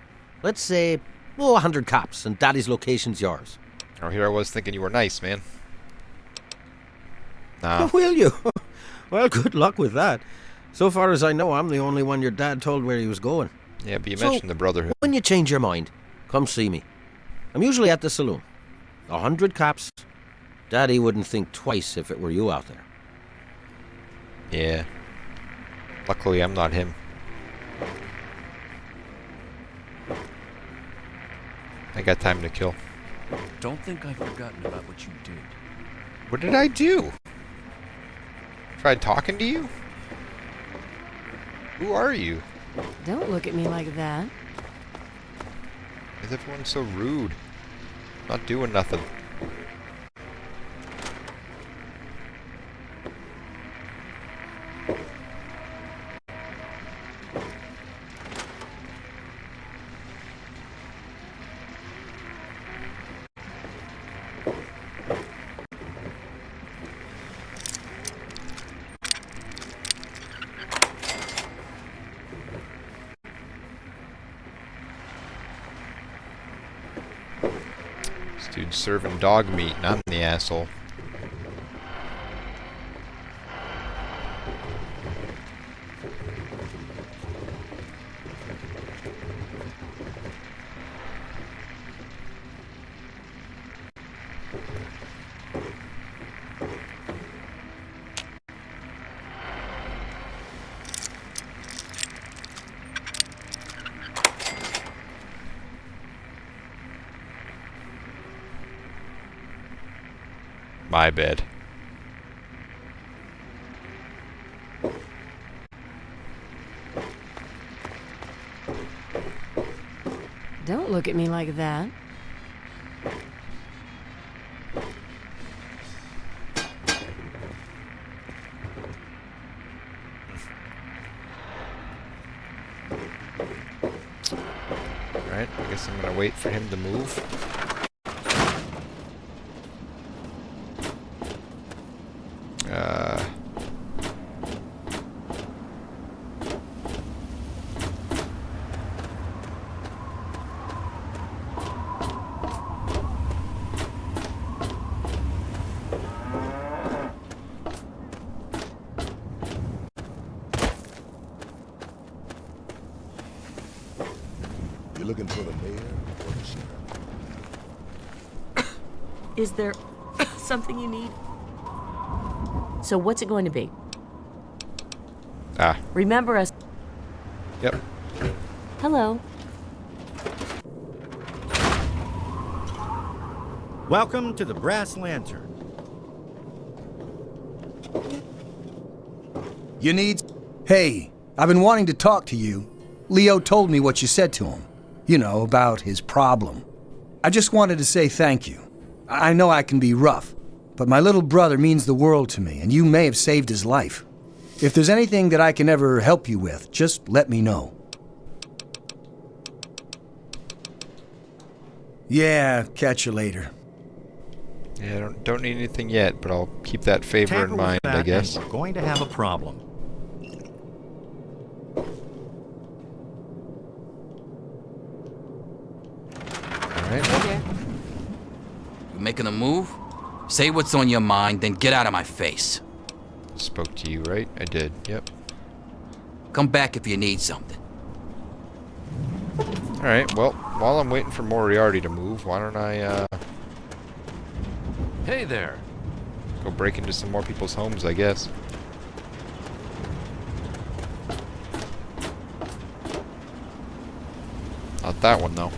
Let's say, 100 caps, and Daddy's location's yours. Oh, here I was thinking you were nice, man. Nah. Will you? Well, good luck with that. So far as I know, I'm the only one your dad told where he was going. Yeah, but you So, mentioned the Brotherhood. When you change your mind, come see me. I'm usually at the saloon. 100 caps. Daddy wouldn't think twice if it were you out there. Yeah. Luckily, I'm not him. I got time to kill. Don't think I've forgotten about what you did. What did I do? Tried talking to you? Who are you? Don't look at me like that. Why is everyone so rude? Not doing nothing. This dude's serving dog meat, and I'm the asshole. My bad. Don't look at me like that. Alright, I guess I'm gonna wait for him to move. You looking for the mayor or the sheriff? Is there something you need? So what's it going to be? Remember us. Yep. Hello. Welcome to the Brass Lantern. You need... Hey, I've been wanting to talk to you. Leo told me what you said to him. You know, about his problem. I just wanted to say thank you. I know I can be rough, but my little brother means the world to me, and you may have saved his life. If there's anything that I can ever help you with, just let me know. Yeah, catch you later. Yeah, don't need anything yet, but I'll keep that favor Tamper in with mind, that I guess. and we're going to have a problem. Alright. Okay. You making a move? Say what's on your mind, then get out of my face. Spoke to you, right? I did, yep. Come back if you need something. Alright, well, while I'm waiting for Moriarty to move, why don't I, Hey there. Go break into some more people's homes, I guess. Not that one, though.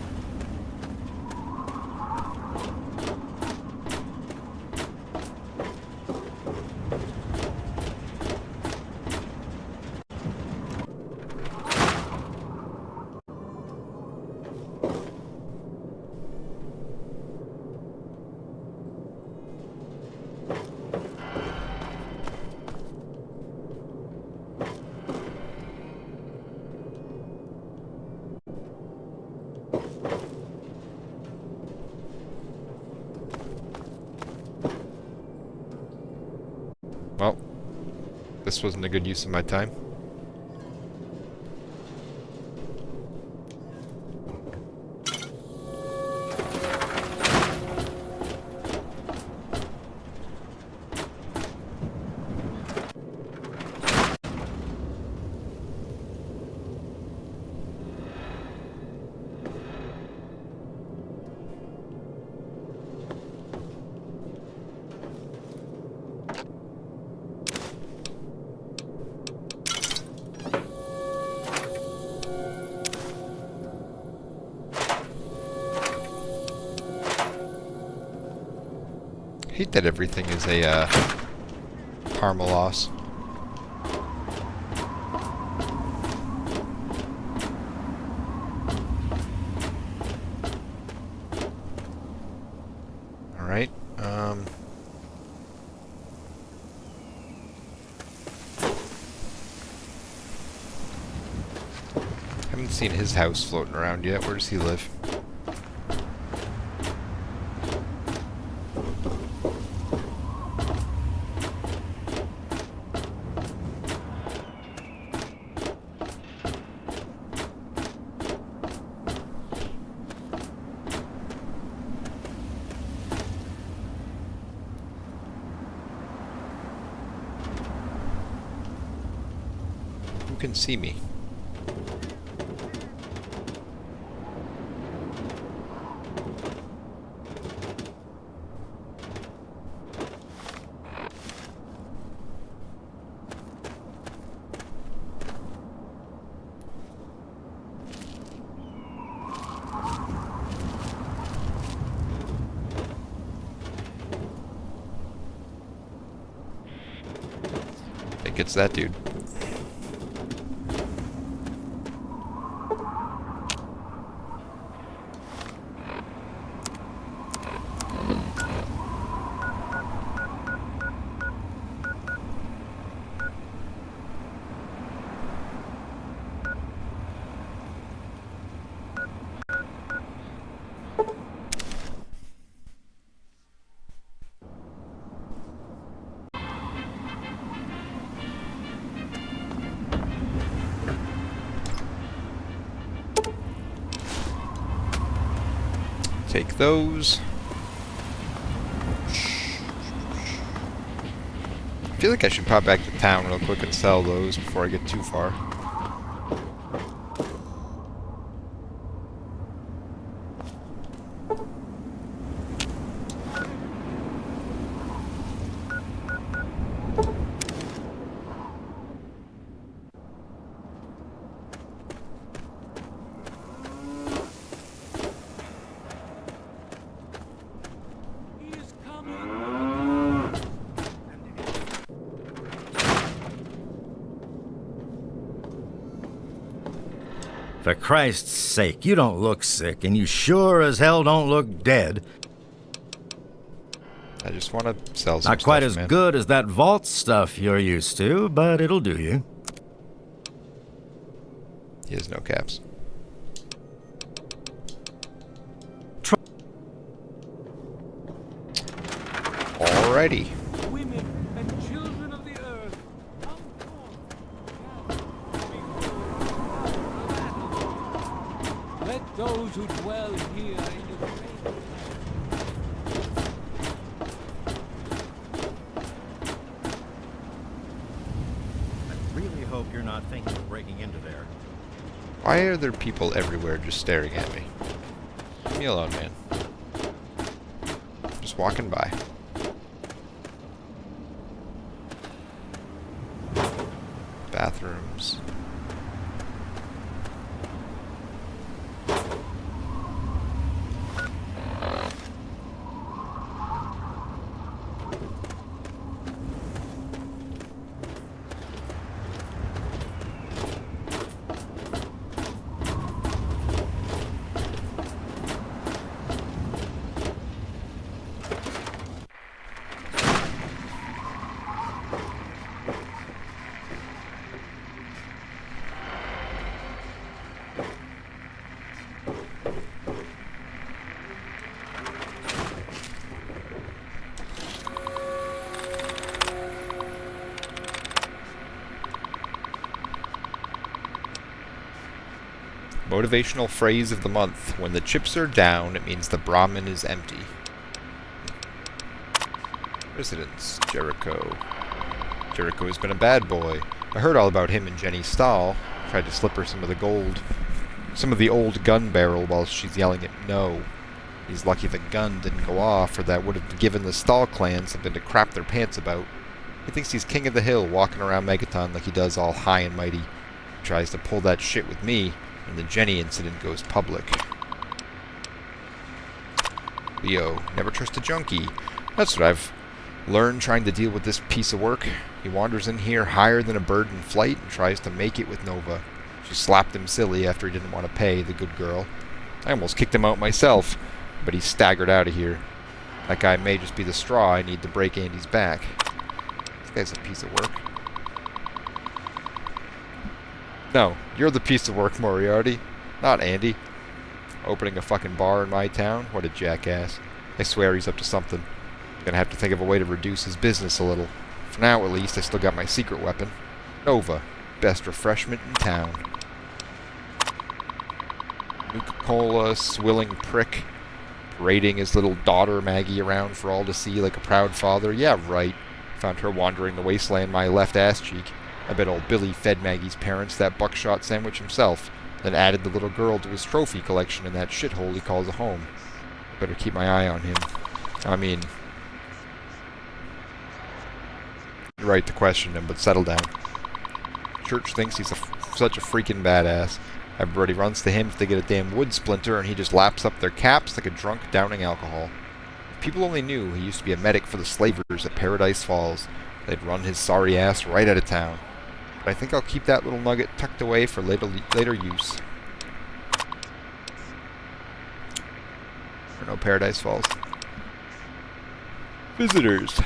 Well, this wasn't a good use of my time. I hate that everything is a karma loss. Alright, haven't seen his house floating around yet. Where does he live? Who can see me? I think it's that dude. Take those. I feel like I should pop back to town real quick and sell those before I get too far. For Christ's sake, you don't look sick, and you sure as hell don't look dead. I just want to sell some Not quite stuff, as man. good as that vault stuff you're used to, but it'll do you. He has no caps. Alrighty. Women and children of the earth, come forth. Let those who dwell here in the great I really hope you're not thinking of breaking into there. Why are there people everywhere just staring at me? Leave me alone, man. Just walking by. bombs. Motivational phrase of the month. When the chips are down, it means the Brahmin is empty. Residence, Jericho. Jericho has been a bad boy. I heard all about him and Jenny Stahl. Tried to slip her some of the gold. Some of the old gun barrel while she's yelling at no. He's lucky the gun didn't go off, or that would have given the Stahl clan something to crap their pants about. He thinks he's king of the hill, walking around Megaton like he does all high and mighty. He tries to pull that shit with me, and the Jenny incident goes public. Leo, never trust a junkie. That's what I've learned trying to deal with this piece of work. He wanders in here higher than a bird in flight and tries to make it with Nova. She slapped him silly after he didn't want to pay, the good girl. I almost kicked him out myself, but he staggered out of here. That guy may just be the straw I need to break Andy's back. This guy's a piece of work. No, you're the piece of work, Moriarty. Not Andy. Opening a fucking bar in my town? What a jackass. I swear he's up to something. I'm gonna have to think of a way to reduce his business a little. For now, at least, I still got my secret weapon. Nova. Best refreshment in town. Nuka-Cola, swilling prick. Parading his little daughter, Maggie, around for all to see like a proud father. Yeah, right. Found her wandering the wasteland my left ass cheek. I bet old Billy fed Maggie's parents that buckshot sandwich himself, then added the little girl to his trophy collection in that shithole he calls a home. Better keep my eye on him. I mean, you're right to question him, but settle down. Church thinks he's such a freaking badass. Everybody runs to him if they get a damn wood splinter, and he just laps up their caps like a drunk downing alcohol. If people only knew he used to be a medic for the slavers at Paradise Falls, they'd run his sorry ass right out of town. But I think I'll keep that little nugget tucked away for later use. Or no, Paradise Falls. Visitors.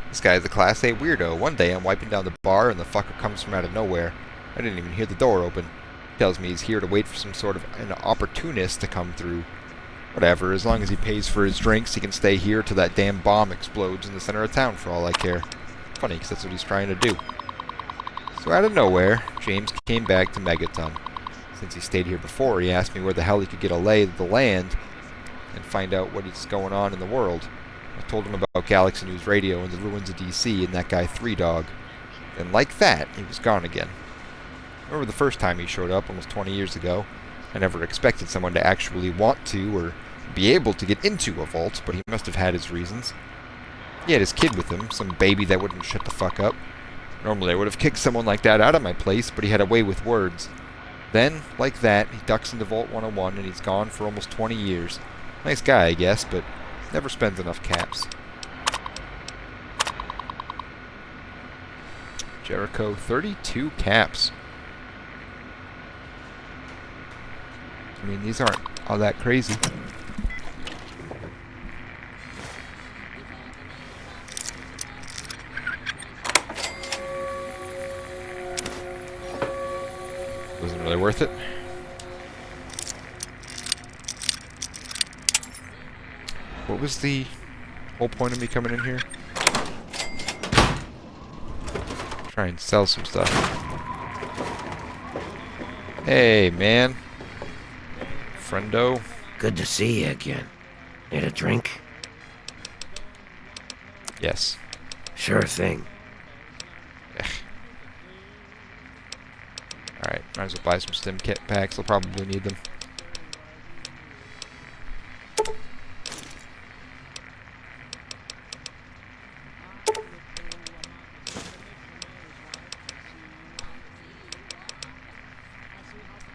This guy's a Class A weirdo. One day I'm wiping down the bar and the fucker comes from out of nowhere. I didn't even hear the door open. He tells me he's here to wait for some sort of an opportunist to come through. Whatever, as long as he pays for his drinks, he can stay here till that damn bomb explodes in the center of town for all I care. Funny, because that's what he's trying to do. So out of nowhere, James came back to Megaton. Since he stayed here before, he asked me where the hell he could get a lay of the land and find out what is going on in the world. I told him about Galaxy News Radio and the ruins of DC and that guy 3-Dog. And like that, he was gone again. I remember the first time he showed up, almost 20 years ago. I never expected someone to actually want to or be able to get into a vault, but he must have had his reasons. He had his kid with him, some baby that wouldn't shut the fuck up. Normally I would have kicked someone like that out of my place, but he had a way with words. Then, like that, he ducks into Vault 101 and he's gone for almost 20 years. Nice guy, I guess, but never spends enough caps. Jericho, 32 caps. I mean, these aren't all that crazy. Wasn't really worth it. What was the whole point of me coming in here? Try and sell some stuff. Hey, man. Friendo. Good to see you again. Need a drink? Yes. Sure thing. Alright, might as well buy some stim kit packs. I'll probably need them.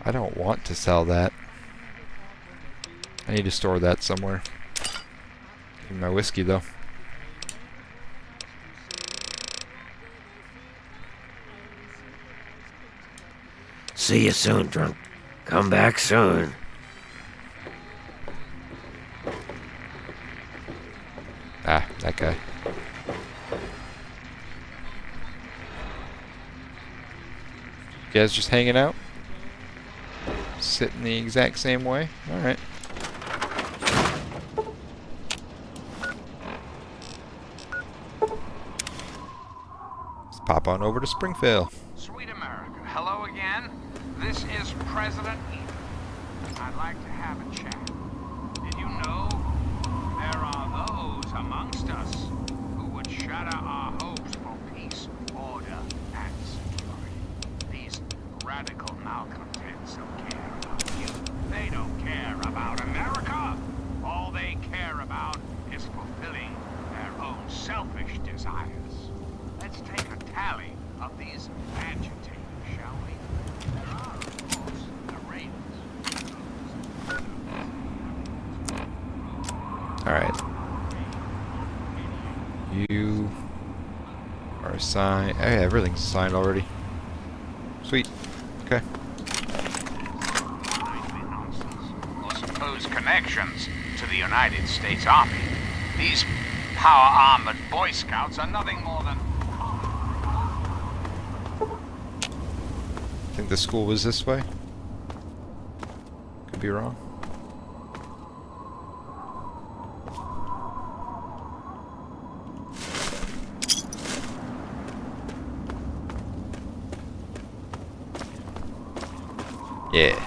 I don't want to sell that. I need to store that somewhere. In my whiskey, though. See you soon, drunk. Come back soon. Ah, that guy. You guys just hanging out? Sitting the exact same way? Alright. Let's pop on over to Springvale. Sweet America, hello again. This is President Eden. I'd like to have a chat. Did you know there are those amongst us who would shatter our hopes for peace, order, and security? These radical malcontents don't care about you. They don't care about America. All they care about is fulfilling their own selfish desires. Let's take a tally of these agitators, shall we? There are, of course, the raiders. Alright. You are assigned. Oh, yeah, everything's assigned already. Sweet. Okay. Or supposed connections to the United States Army. These power-armored Boy Scouts are nothing more than... I think the school was this way. Could be wrong. Yeah.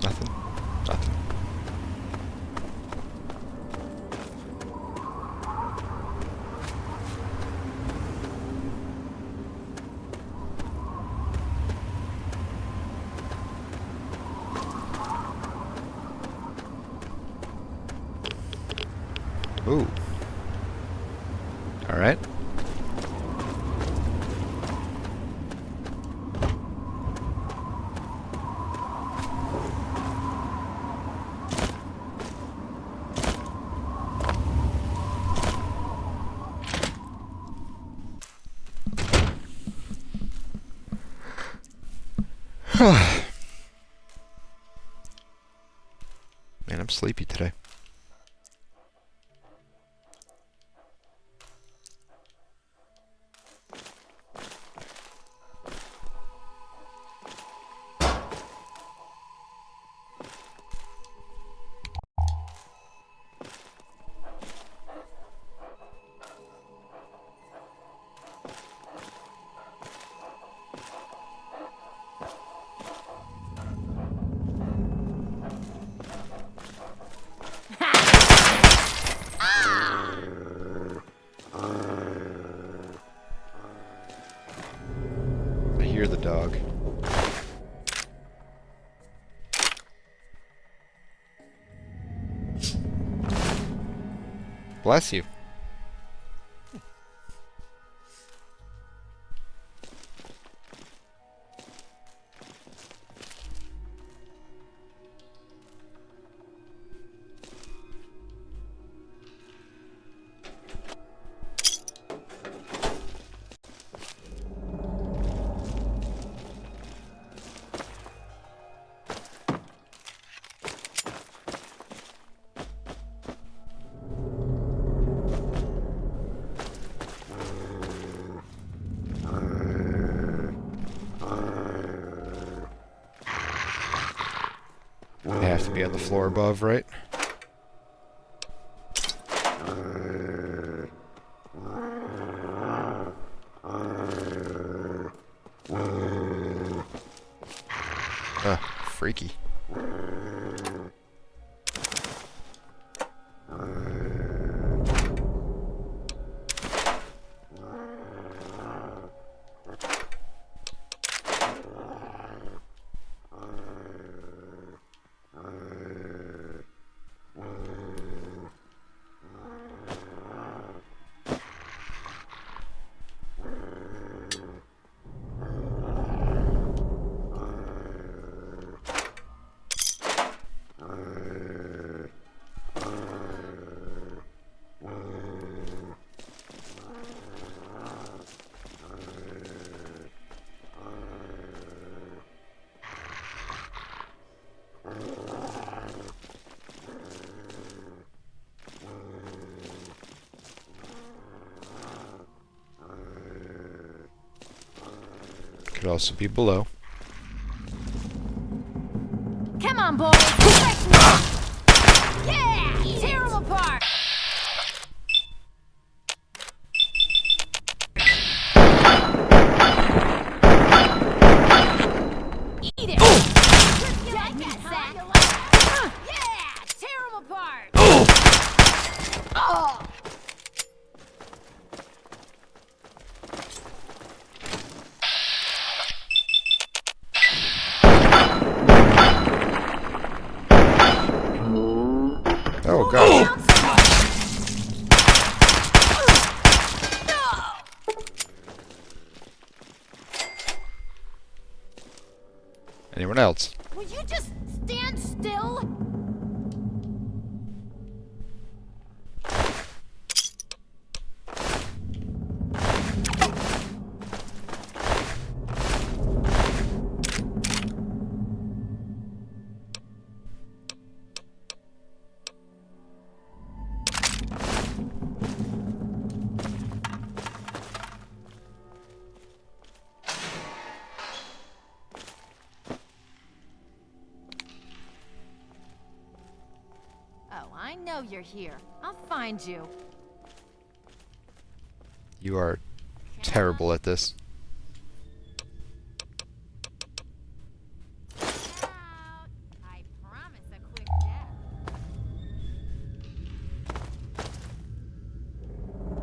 Nothing. Nothing. Ooh. All right. Man, I'm sleepy today. I hear the dog. Bless you. should be on the floor above, right? Freaky. Could also be below. Come on, boys! Yeah! Tear them apart! Eat it! You like that, Zach? Yeah! Tear them apart! Oh! Oh, God. Anyone else? Will you just stand still? I know you're here. I'll find you. You are terrible at this. I promise a quick death.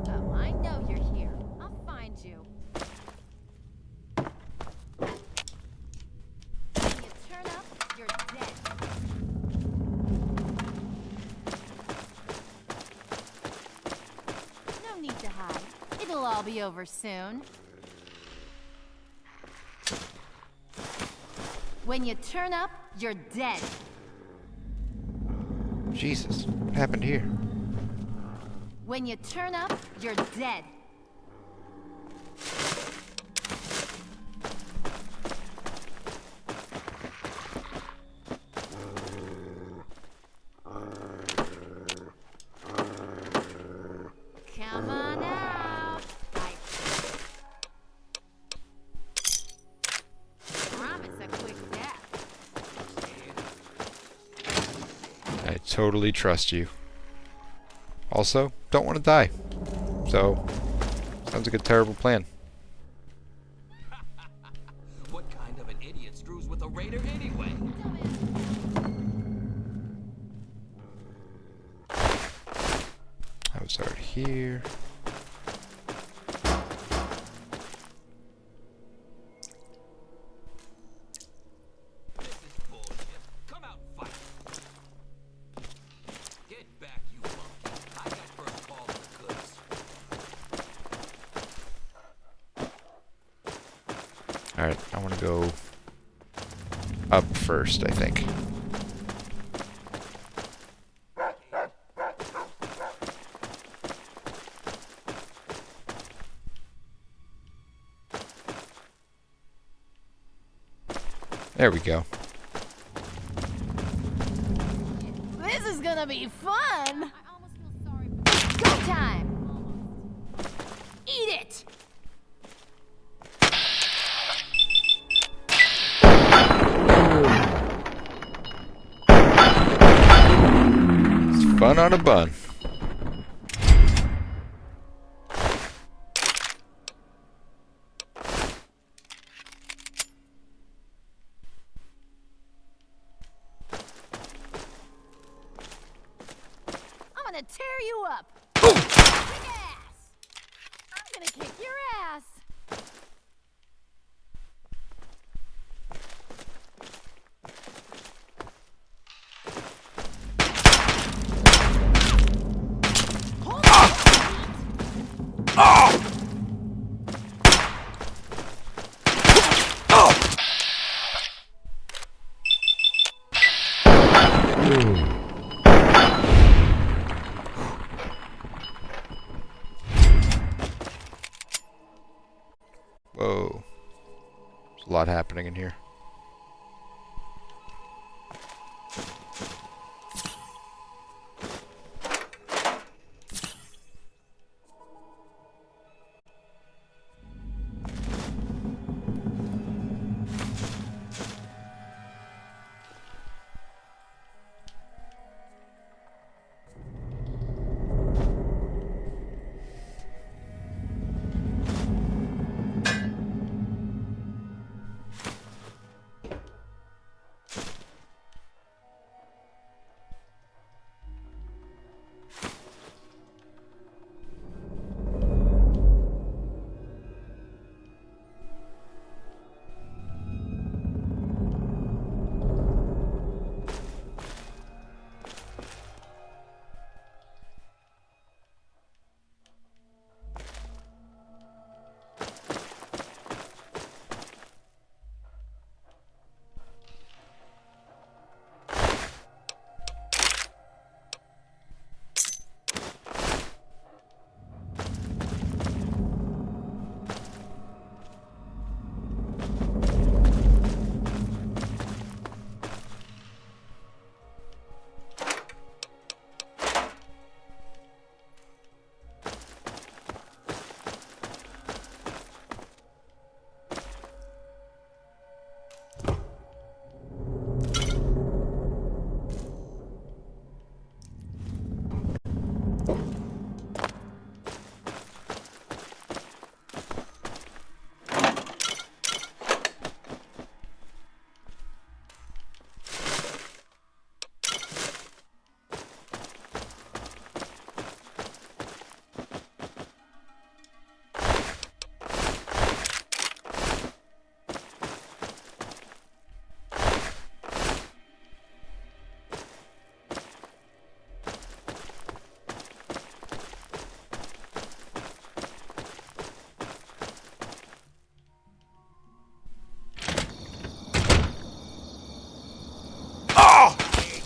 Oh, I know you're here. I'll find you. When you turn up, you're dead. No need to hide. It'll all be over soon. When you turn up, you're dead. Jesus, what happened here? When you turn up, you're dead. Come on out. I promise a quick death. I totally trust you. Also, don't want to die. So, sounds like a terrible plan. What kind of an idiot screws with a raider anyway? I was already here. Come out and fight. Get back, you monkey. I got first call on the goods. Alright, I want to go up first, I think. There we go. This is gonna be fun! Go time! Eat it! Fun on a bun. I'm gonna tear you up. Kick ass. I'm gonna kick your ass. Whoa. There's a lot happening in here.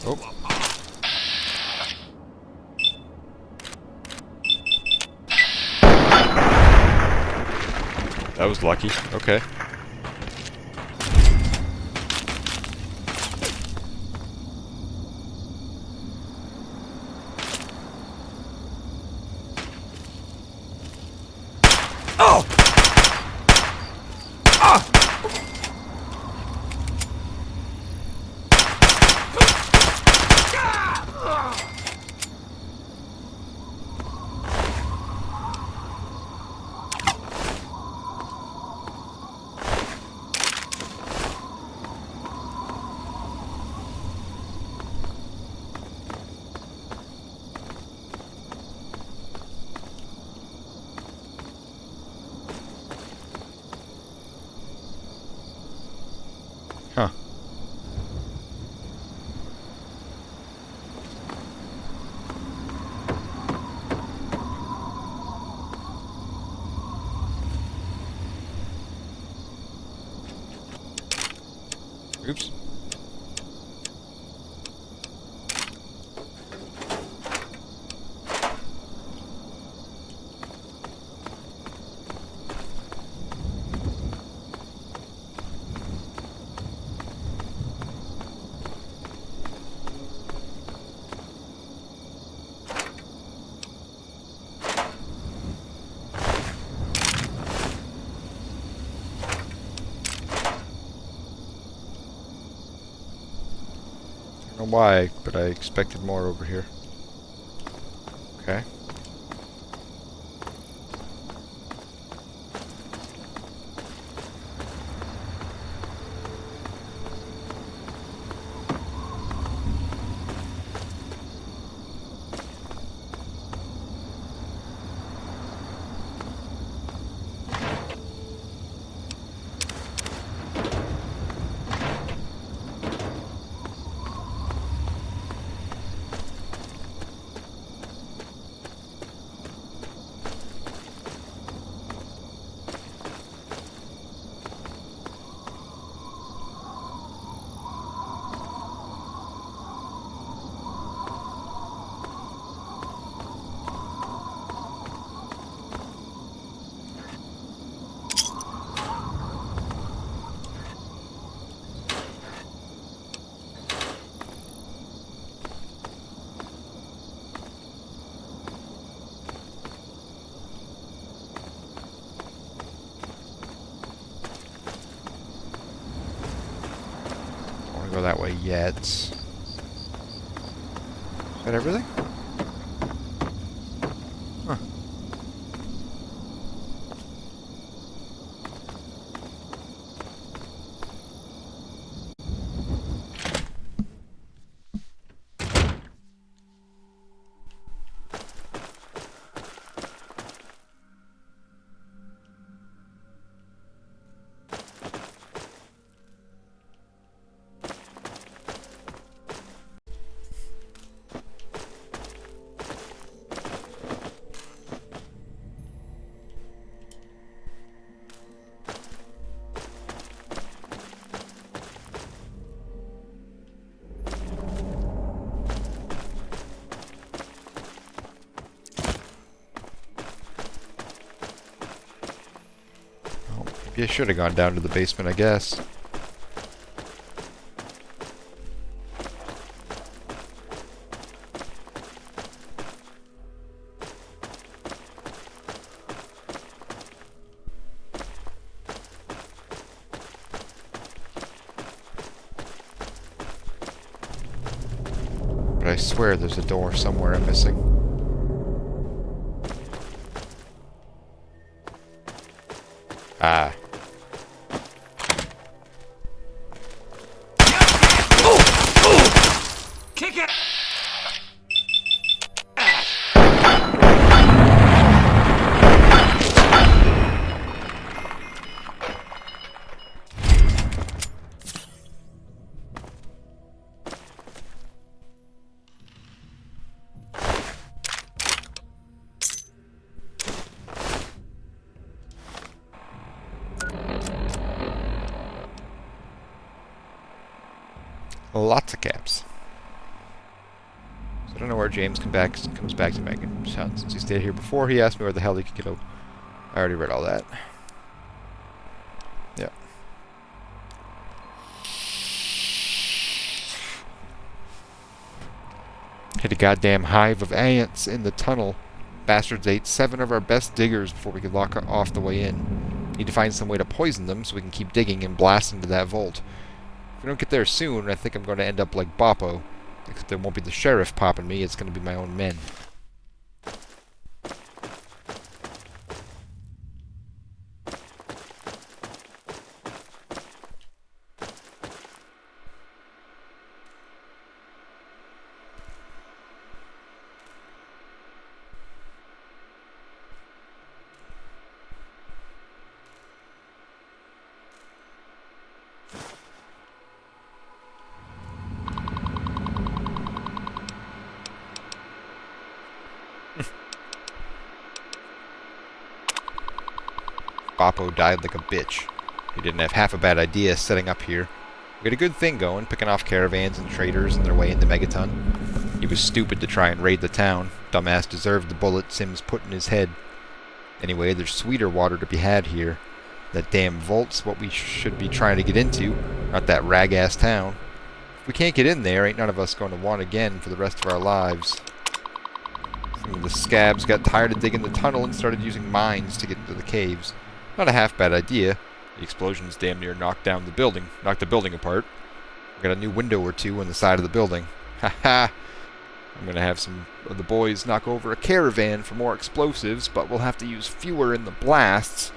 Oh. That was lucky. Okay. Oh! Ah! Huh. Oops. I don't know why, but I expected more over here. Okay. Go that way yet. Is that everything? Huh. Maybe I should have gone down to the basement, I guess. But I swear there's a door somewhere I'm missing. Ah. Kick it! Lots of caps. So I don't know where James comes back to Megaton. Since he stayed here before, he asked me where the hell he could get out. I already read all that. Yep. Hit a goddamn hive of ants in the tunnel. Bastards ate 7 of our best diggers before we could lock off the way in. Need to find some way to poison them so we can keep digging and blast into that vault. If we don't get there soon, I think I'm going to end up like Boppo. Except there won't be the sheriff popping me, it's going to be my own men. Boppo died like a bitch. He didn't have half a bad idea setting up here. We had a good thing going, picking off caravans and traders on their way into Megaton. He was stupid to try and raid the town. Dumbass deserved the bullet Sims put in his head. Anyway, there's sweeter water to be had here. That damn vault's what we should be trying to get into, not that rag-ass town. If we can't get in there, ain't none of us going to want again for the rest of our lives. Some of the scabs got tired of digging the tunnel and started using mines to get into the caves. Not a half bad idea. The explosions damn near knocked the building apart. We got a new window or two on the side of the building. Ha ha! I'm going to have some of the boys knock over a caravan for more explosives, but we'll have to use fewer in the blasts,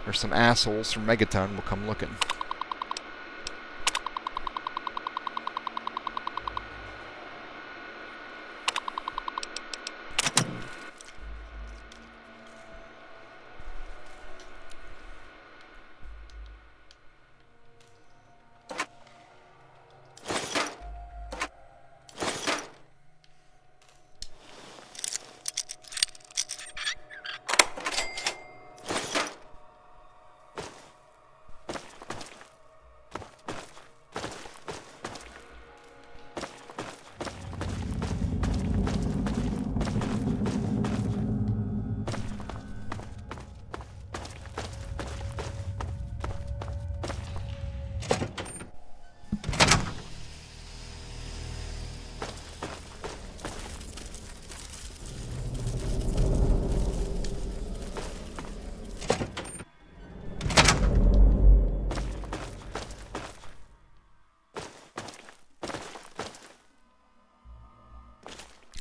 or some assholes from Megaton will come looking.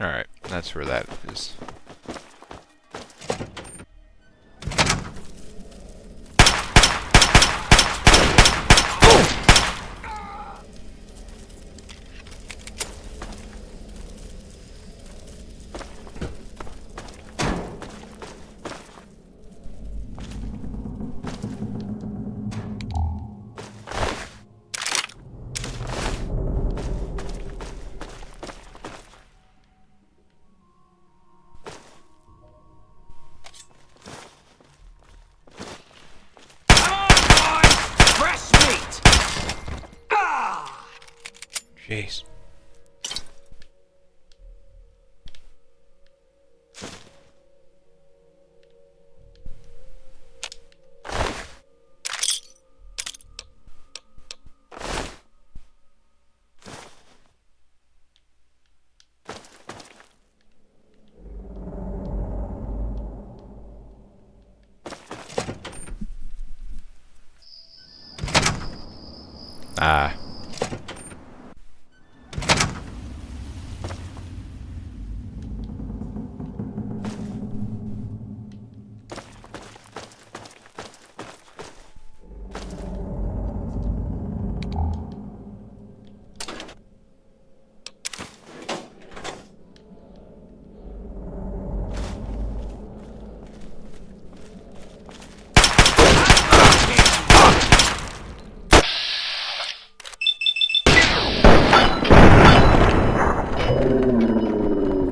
Alright, that's where that is. Jeez. Ah.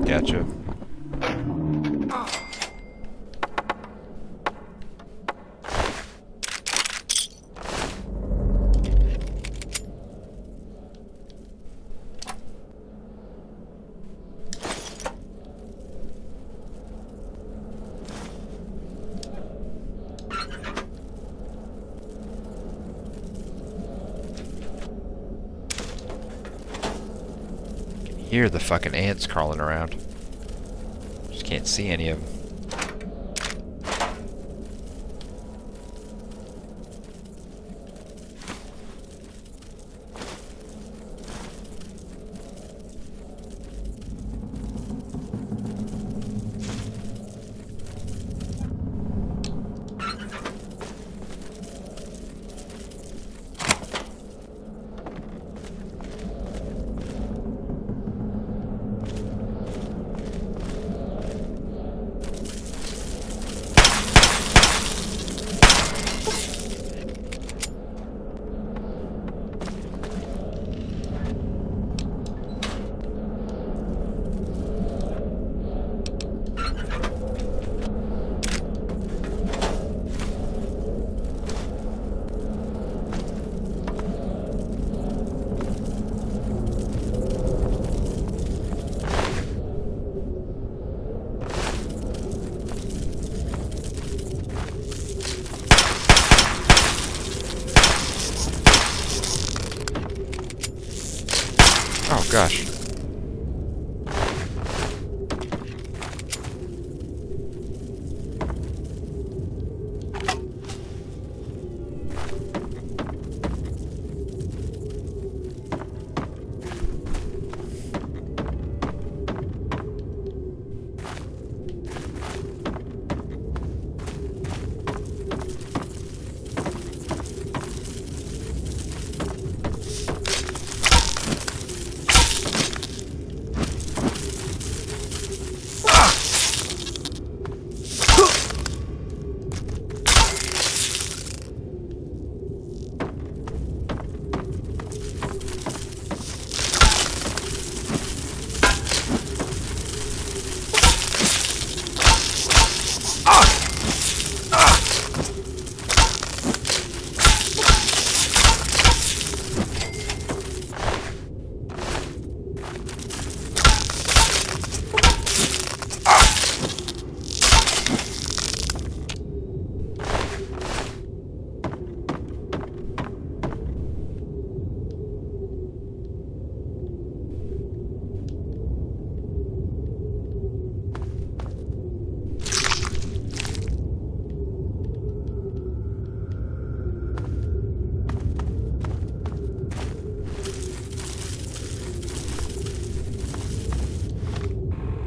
Gotcha. Hear the fucking ants crawling around. Just can't see any of them.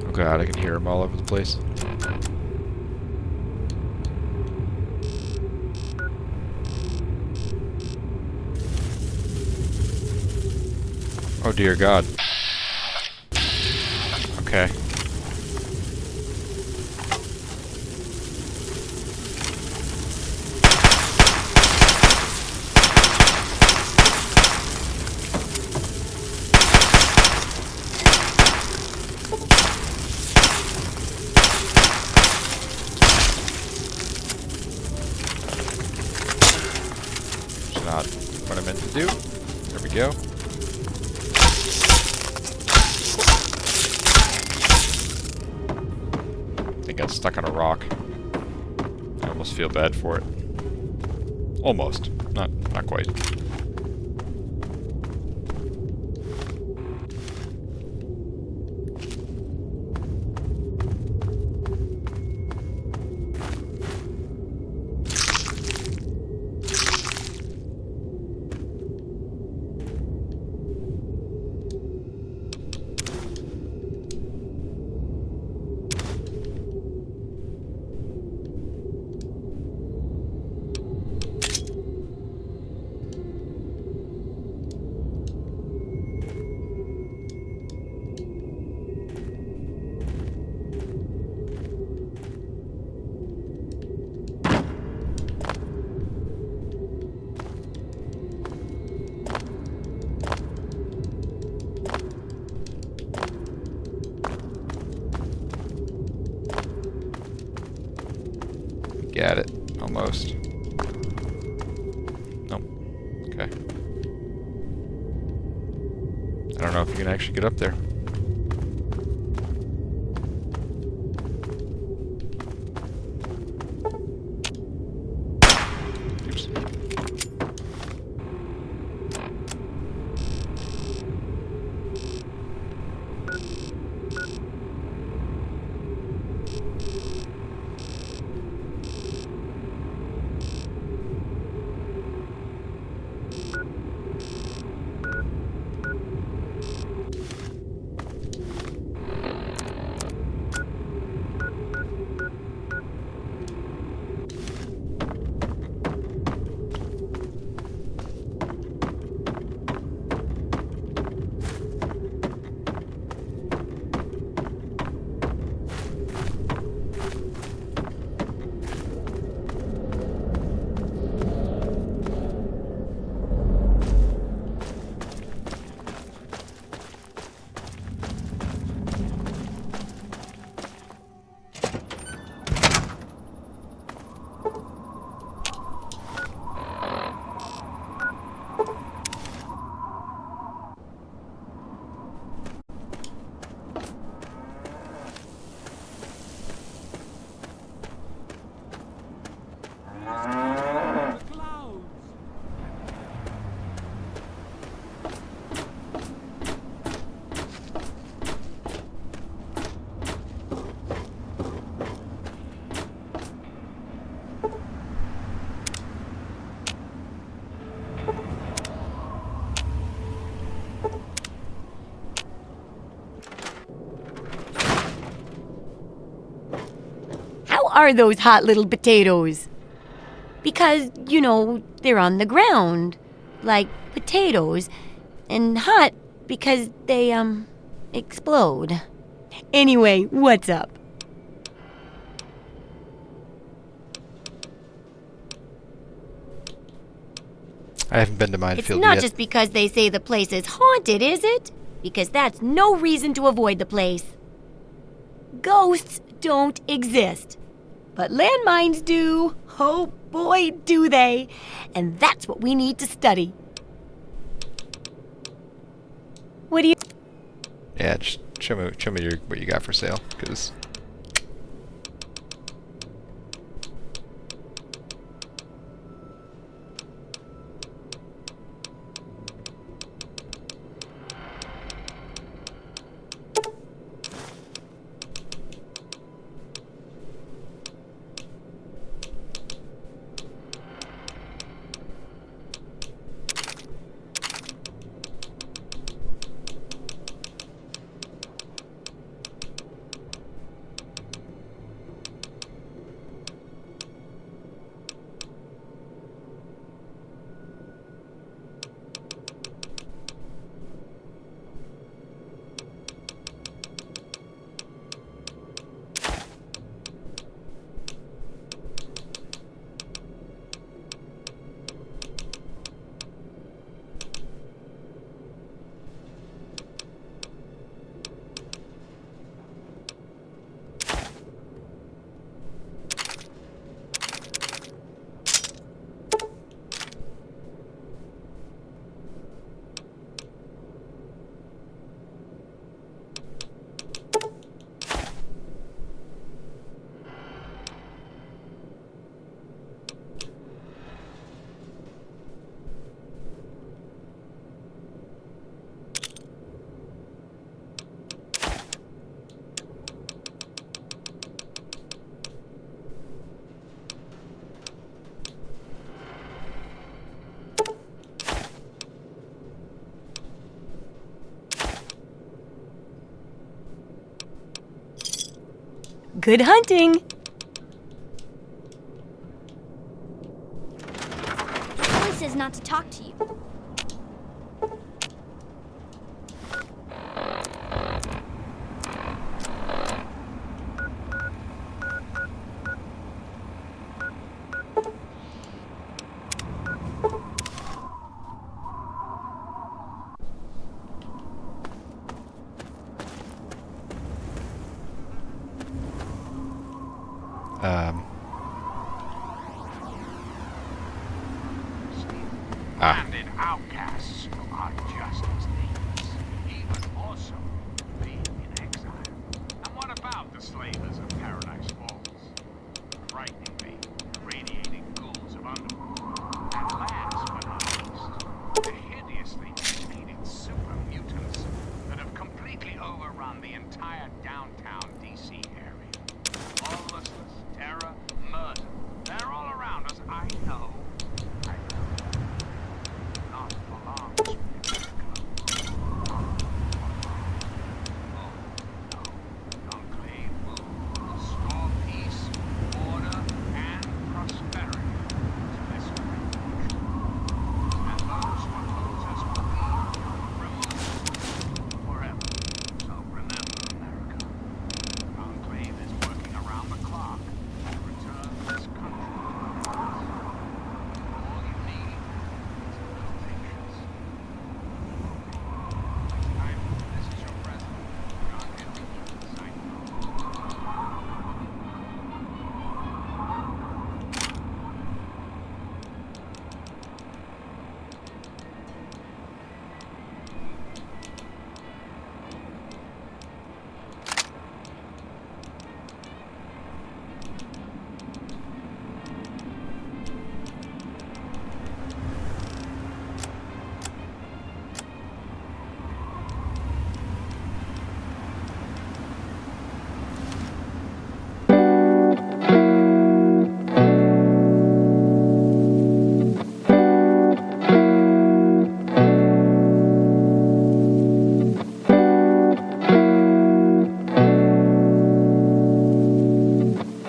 Oh god, I can hear them all over the place. Oh dear god. Okay. It's not what I meant to do. There we go. I got stuck on a rock. I almost feel bad for it. Almost. Not quite. Got it. Almost. Nope. Okay. I don't know if you can actually get up there. Oops. Are those hot little potatoes? Because, you know, they're on the ground, like potatoes, and hot because they, explode. Anyway, what's up? I haven't been to Minefield yet. It's not just because they say the place is haunted, is it? Because that's no reason to avoid the place. Ghosts don't exist. but landmines do. Oh boy, do they. And that's what we need to study. What do you... Yeah, just show me what you got for sale, because... Good hunting! Billy says not to talk to you. Landed outcasts are just as dangerous, even more so, being in exile. And what about the slavers?